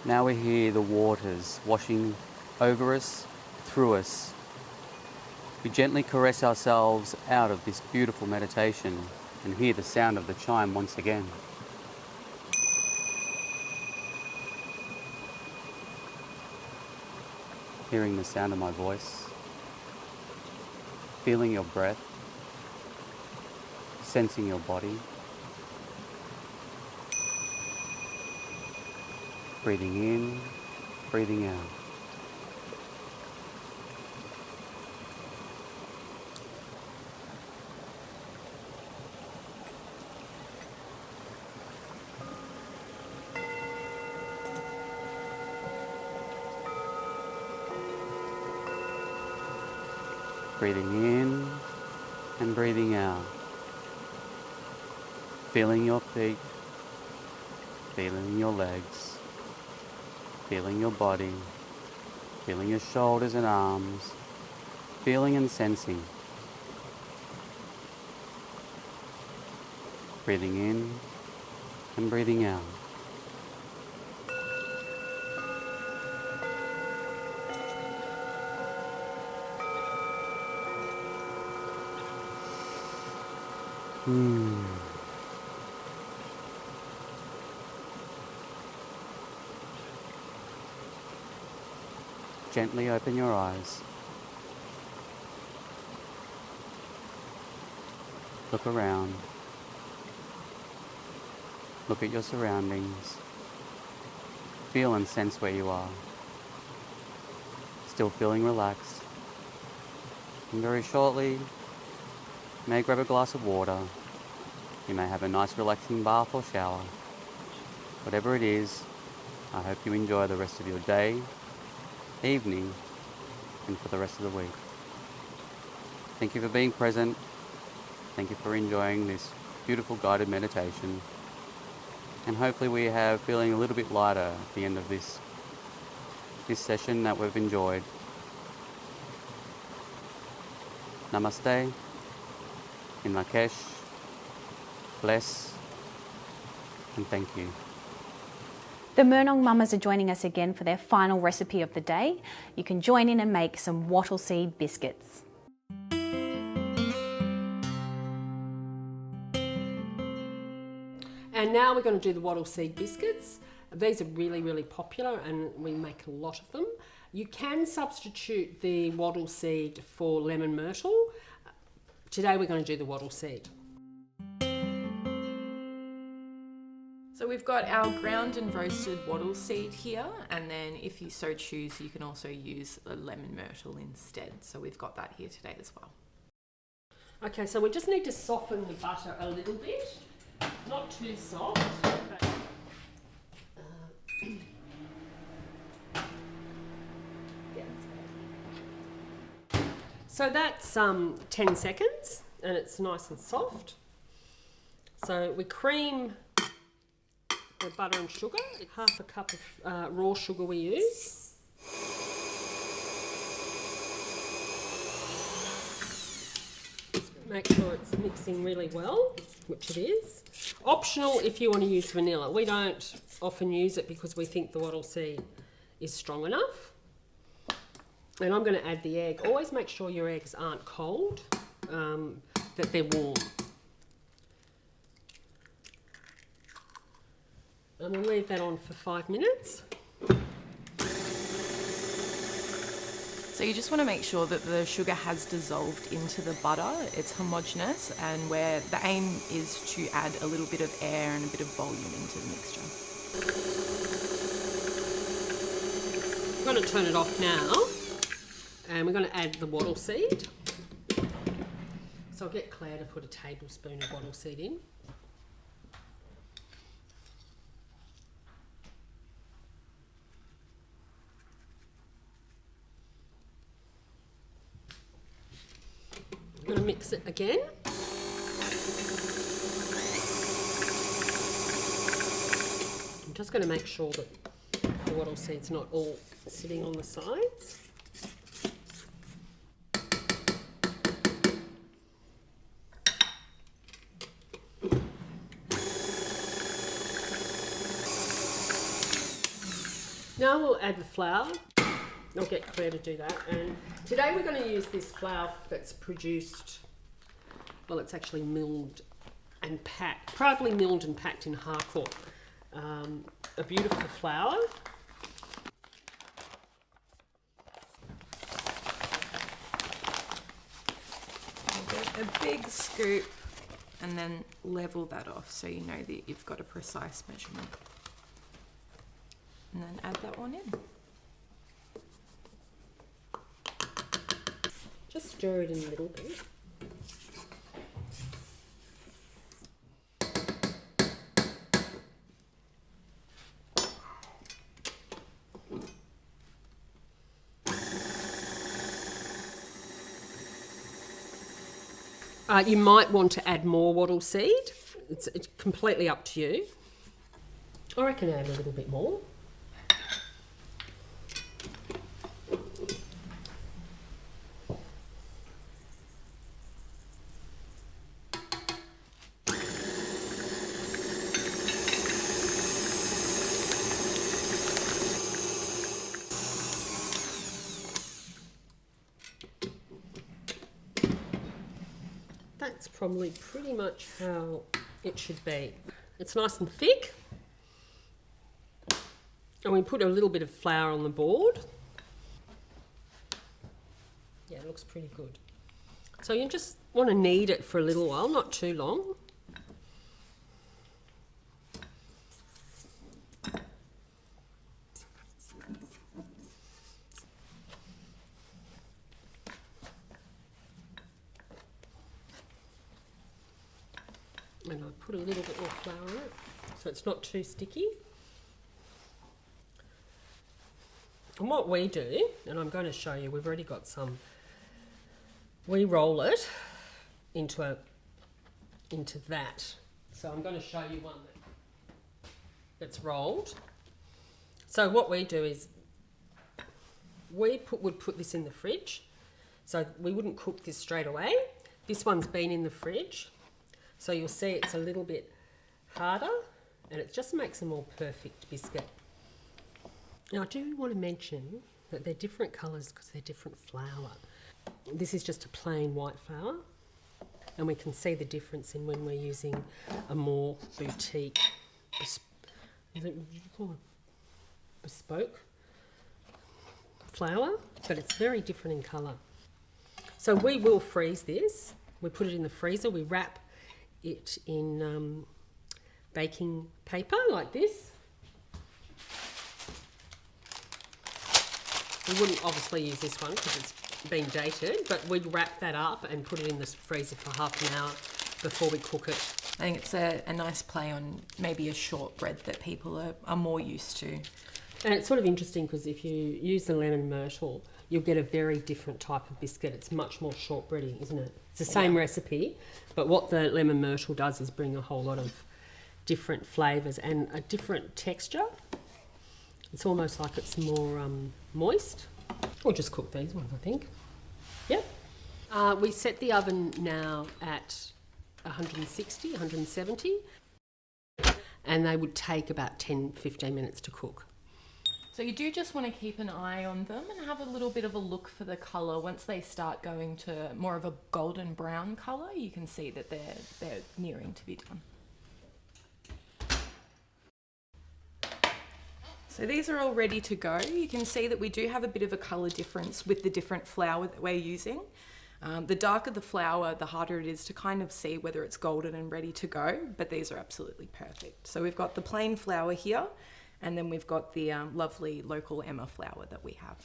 Now we hear the waters washing over us, through us. We gently caress ourselves out of this beautiful meditation and hear the sound of the chime once again. Hearing the sound of my voice, feeling your breath, sensing your body, breathing in, breathing out. Breathing in and breathing out. Feeling your feet, feeling your legs, feeling your body, feeling your shoulders and arms, feeling and sensing. Breathing in and breathing out. Gently open your eyes. Look around. Look at your surroundings. Feel and sense where you are. Still feeling relaxed. And very shortly, you may grab a glass of water. You may have a nice relaxing bath or shower. Whatever it is, I hope you enjoy the rest of your day, evening, and for the rest of the week. Thank you for being present. Thank you for enjoying this beautiful guided meditation. And hopefully we have feeling a little bit lighter at the end of this session that we've enjoyed. Namaste. In Lakesh. Bless. And thank you. The Murnong Mummers are joining us again for their final recipe of the day. You can join in and make some wattle seed biscuits. And now we're going to do the wattle seed biscuits. These are really, really popular and we make a lot of them. You can substitute the wattle seed for lemon myrtle. Today we're going to do the wattle seed. So we've got our ground and roasted wattle seed here, and then if you so choose, you can also use a lemon myrtle instead. So we've got that here today as well. Okay, so we just need to soften the butter a little bit. Not too soft. But, So that's 10 seconds and it's nice and soft. So we cream the butter and sugar. Half a cup of raw sugar we use. Make sure it's mixing really well, which it is. Optional if you want to use vanilla. We don't often use it because we think the wattle seed is strong enough. And I'm going to add the egg. Always make sure your eggs aren't cold, that they're warm. And we'll leave that on for 5 minutes. So you just want to make sure that the sugar has dissolved into the butter, it's homogeneous, and where the aim is to add a little bit of air and a bit of volume into the mixture. I'm going to turn it off now, and we're going to add the wattle seed. So I'll get Claire to put a tablespoon of wattle seed in. I'm going to mix it again. I'm just going to make sure that the wattle seed's not all sitting on the sides. Now we'll add the flour. I'll get Claire to do that. And today we're going to use this flour that's produced, well, it's actually milled and packed, proudly milled and packed in Harcourt. A beautiful flour. A big scoop and then level that off so you know that you've got a precise measurement. And then add that one in. Just stir it in a little bit. You might want to add more wattle seed. It's completely up to you. I reckon add a little bit more. That's probably pretty much how it should be. It's nice and thick. And we put a little bit of flour on the board. Yeah, it looks pretty good. So you just want to knead it for a little while, not too long. And I put a little bit more flour in it so it's not too sticky. And what we do, and I'm going to show you, we've already got some, we roll it into that. So I'm going to show you one that's rolled. So what we do is would put this in the fridge. So we wouldn't cook this straight away. This one's been in the fridge. So you'll see it's a little bit harder and it just makes a more perfect biscuit. Now I do want to mention that they're different colours because they're different flour. This is just a plain white flour and we can see the difference in when we're using a more boutique, bespoke flour, but it's very different in colour. So we will freeze this. We put it in the freezer, we wrap it in baking paper like this. We wouldn't obviously use this one because it's been dated, but we'd wrap that up and put it in the freezer for half an hour before we cook it. I think it's a nice play on maybe a shortbread that people are more used to. And it's sort of interesting because if you use the lemon myrtle, you'll get a very different type of biscuit. It's much more shortbready, isn't it? It's the same recipe, but what the lemon myrtle does is bring a whole lot of different flavours and a different texture. It's almost like it's more moist. We'll just cook these ones, I think. Yep. We set the oven now at 160, 170, and they would take about 10-15 minutes to cook. So you do just want to keep an eye on them and have a little bit of a look for the colour. Once they start going to more of a golden brown colour, you can see that they're nearing to be done. So these are all ready to go. You can see that we do have a bit of a colour difference with the different flour that we're using. The darker the flour, the harder it is to kind of see whether it's golden and ready to go, but these are absolutely perfect. So we've got the plain flour here, and then we've got the lovely local Emma flour that we have.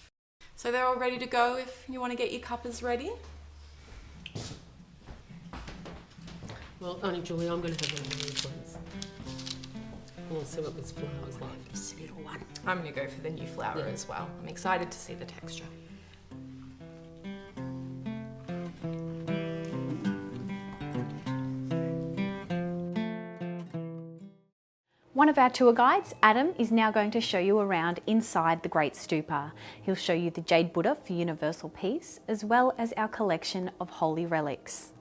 So they're all ready to go if you want to get your cuppers ready. Well, Auntie Julie, I'm going to have one of these ones. I want to see what this flour is like. This little one. I'm going to go for the new flour as well. I'm excited to see the texture. One of our tour guides, Adam, is now going to show you around inside the Great Stupa. He'll show you the Jade Buddha for universal peace, as well as our collection of holy relics.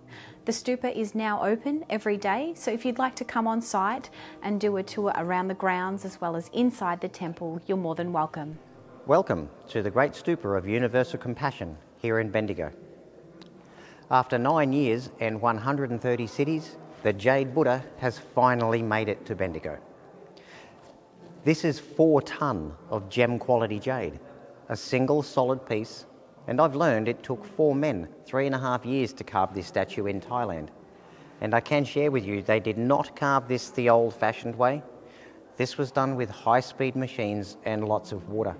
The stupa is now open every day, so if you'd like to come on site and do a tour around the grounds as well as inside the temple, you're more than welcome. Welcome to the Great Stupa of Universal Compassion here in Bendigo. After 9 years and 130 cities, the Jade Buddha has finally made it to Bendigo. This is 4 tonne of gem quality jade, a single solid piece, and I've learned it took 4 men 3.5 years to carve this statue in Thailand. And I can share with you, they did not carve this the old-fashioned way. This was done with high-speed machines and lots of water.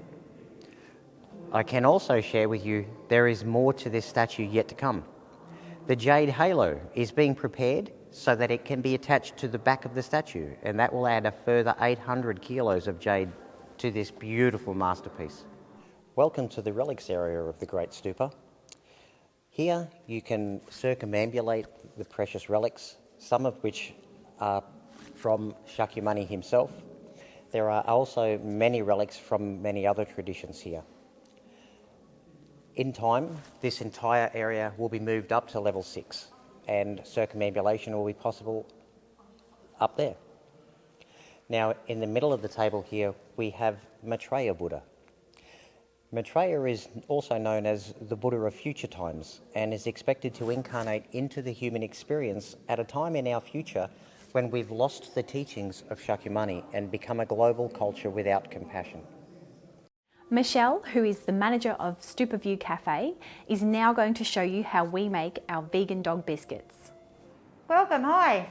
I can also share with you, there is more to this statue yet to come. The Jade Halo is being prepared so that it can be attached to the back of the statue, and that will add a further 800 kilos of jade to this beautiful masterpiece. Welcome to the relics area of the Great Stupa. Here you can circumambulate the precious relics, some of which are from Shakyamuni himself. There are also many relics from many other traditions here. In time, this entire area will be moved up to level 6 and circumambulation will be possible up there. Now, in the middle of the table here, we have Mchale Buddha. Mchale is also known as the Buddha of future times and is expected to incarnate into the human experience at a time in our future when we've lost the teachings of Shakyamuni and become a global culture without compassion. Mchale, who is the manager of Stupa View Cafe, is now going to show you how we make our vegan dog biscuits. Welcome, hi.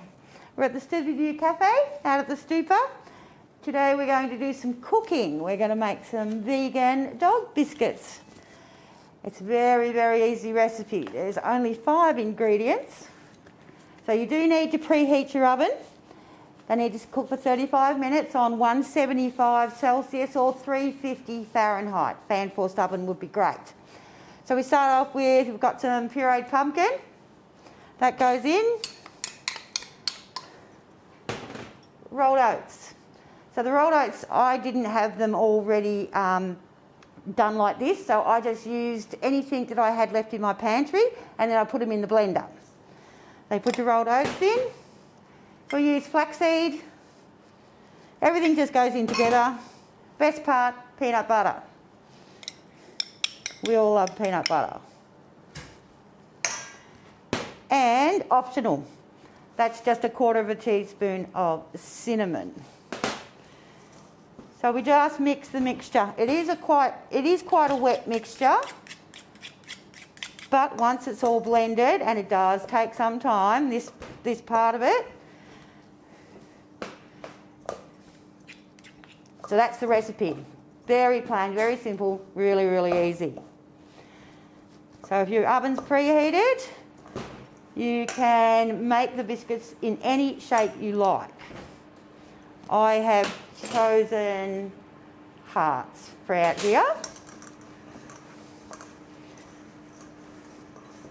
We're at the Stupa View Cafe out at the Stupa. Today we're going to do some cooking. We're going to make some vegan dog biscuits. It's a very, very easy recipe. There's only 5 ingredients. So you do need to preheat your oven. They need to cook for 35 minutes on 175 Celsius or 350 Fahrenheit. Fan forced oven would be great. So we start off with, we've got some pureed pumpkin. That goes in. Rolled oats. So the rolled oats, I didn't have them already done like this, so I just used anything that I had left in my pantry and then I put them in the blender. They put the rolled oats in. We use flaxseed. Everything just goes in together. Best part, peanut butter. We all love peanut butter. And optional, that's just 1/4 teaspoon of cinnamon. So we just mix the mixture. It is quite a wet mixture, but once it's all blended, and it does take some time, this part of it. So that's the recipe. Very plain, very simple, really, really easy. So if your oven's preheated, you can make the biscuits in any shape you like. I have chosen hearts for out here.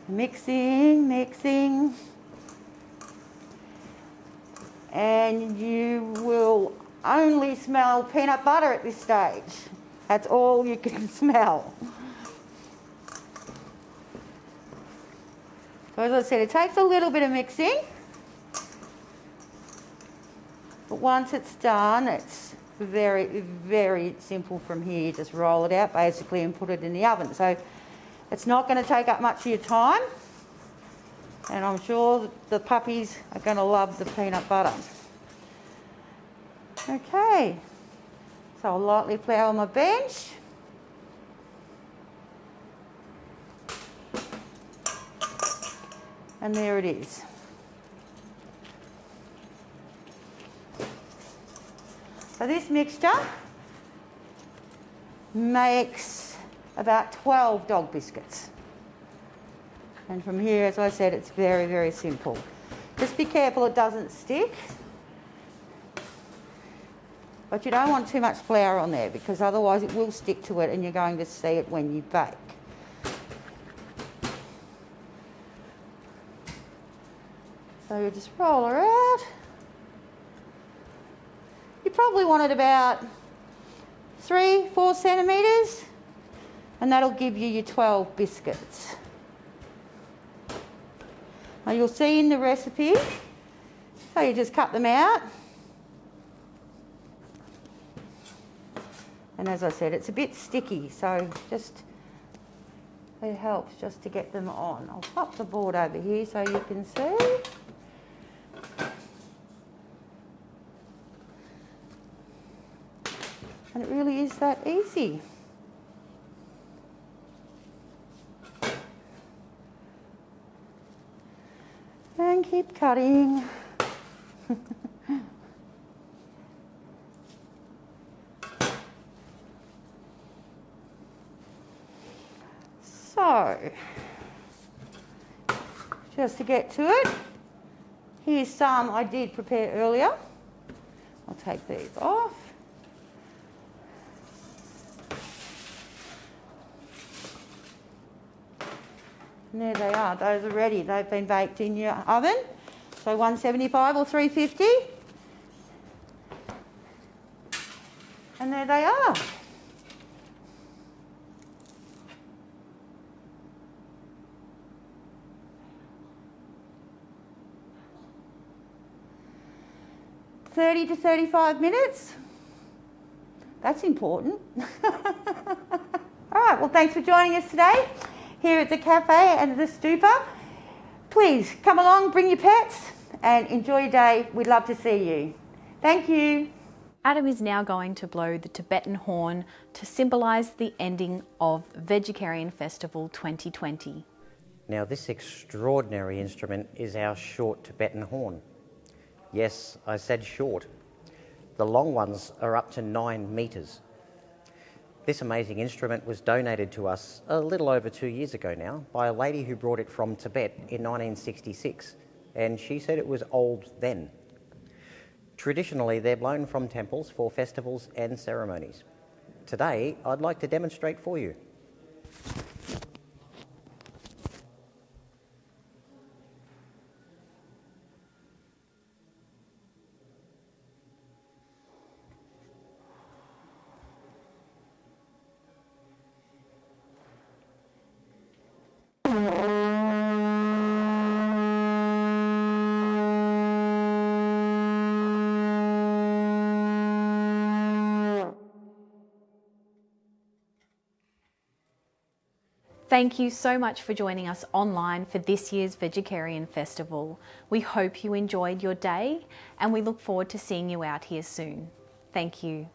Mixing, mixing. And you will only smell peanut butter at this stage. That's all you can smell. So as I said, it takes a little bit of mixing. But once it's done, it's very, very simple from here. You just roll it out basically and put it in the oven. So it's not going to take up much of your time. And I'm sure the puppies are going to love the peanut butter. Okay, so I'll lightly flour my bench. And there it is. So this mixture makes about 12 dog biscuits. And from here, as I said, it's very, very simple. Just be careful it doesn't stick. But you don't want too much flour on there because otherwise it will stick to it and you're going to see it when you bake. So you just roll her out. You probably want it about 3-4 centimetres and that'll give you your 12 biscuits. Now you'll see in the recipe, so you just cut them out. And as I said, it's a bit sticky, so just it helps just to get them on. I'll pop the board over here so you can see. And it really is that easy. And keep cutting. So, just to get to it, here's some I did prepare earlier. I'll take these off. And there they are, those are ready. They've been baked in your oven. So 175 or 350. And there they are. "30 to 35 minutes. That's important. All right, well, thanks for joining us today here at the cafe and the Stupa. Please come along, bring your pets and enjoy your day. We'd love to see you. Thank you. Adam is now going to blow the Tibetan Horn to symbolise the ending of Vegetarian Festival 2020. Now this extraordinary instrument is our short Tibetan horn. Yes, I said short. The long ones are up to 9 metres. This amazing instrument was donated to us a little over 2 years ago now by a lady who brought it from Tibet in 1966, and she said it was old then. Traditionally, they're blown from temples for festivals and ceremonies. Today, I'd like to demonstrate for you. Thank you so much for joining us online for this year's Vegetarian Festival. We hope you enjoyed your day and we look forward to seeing you out here soon. Thank you.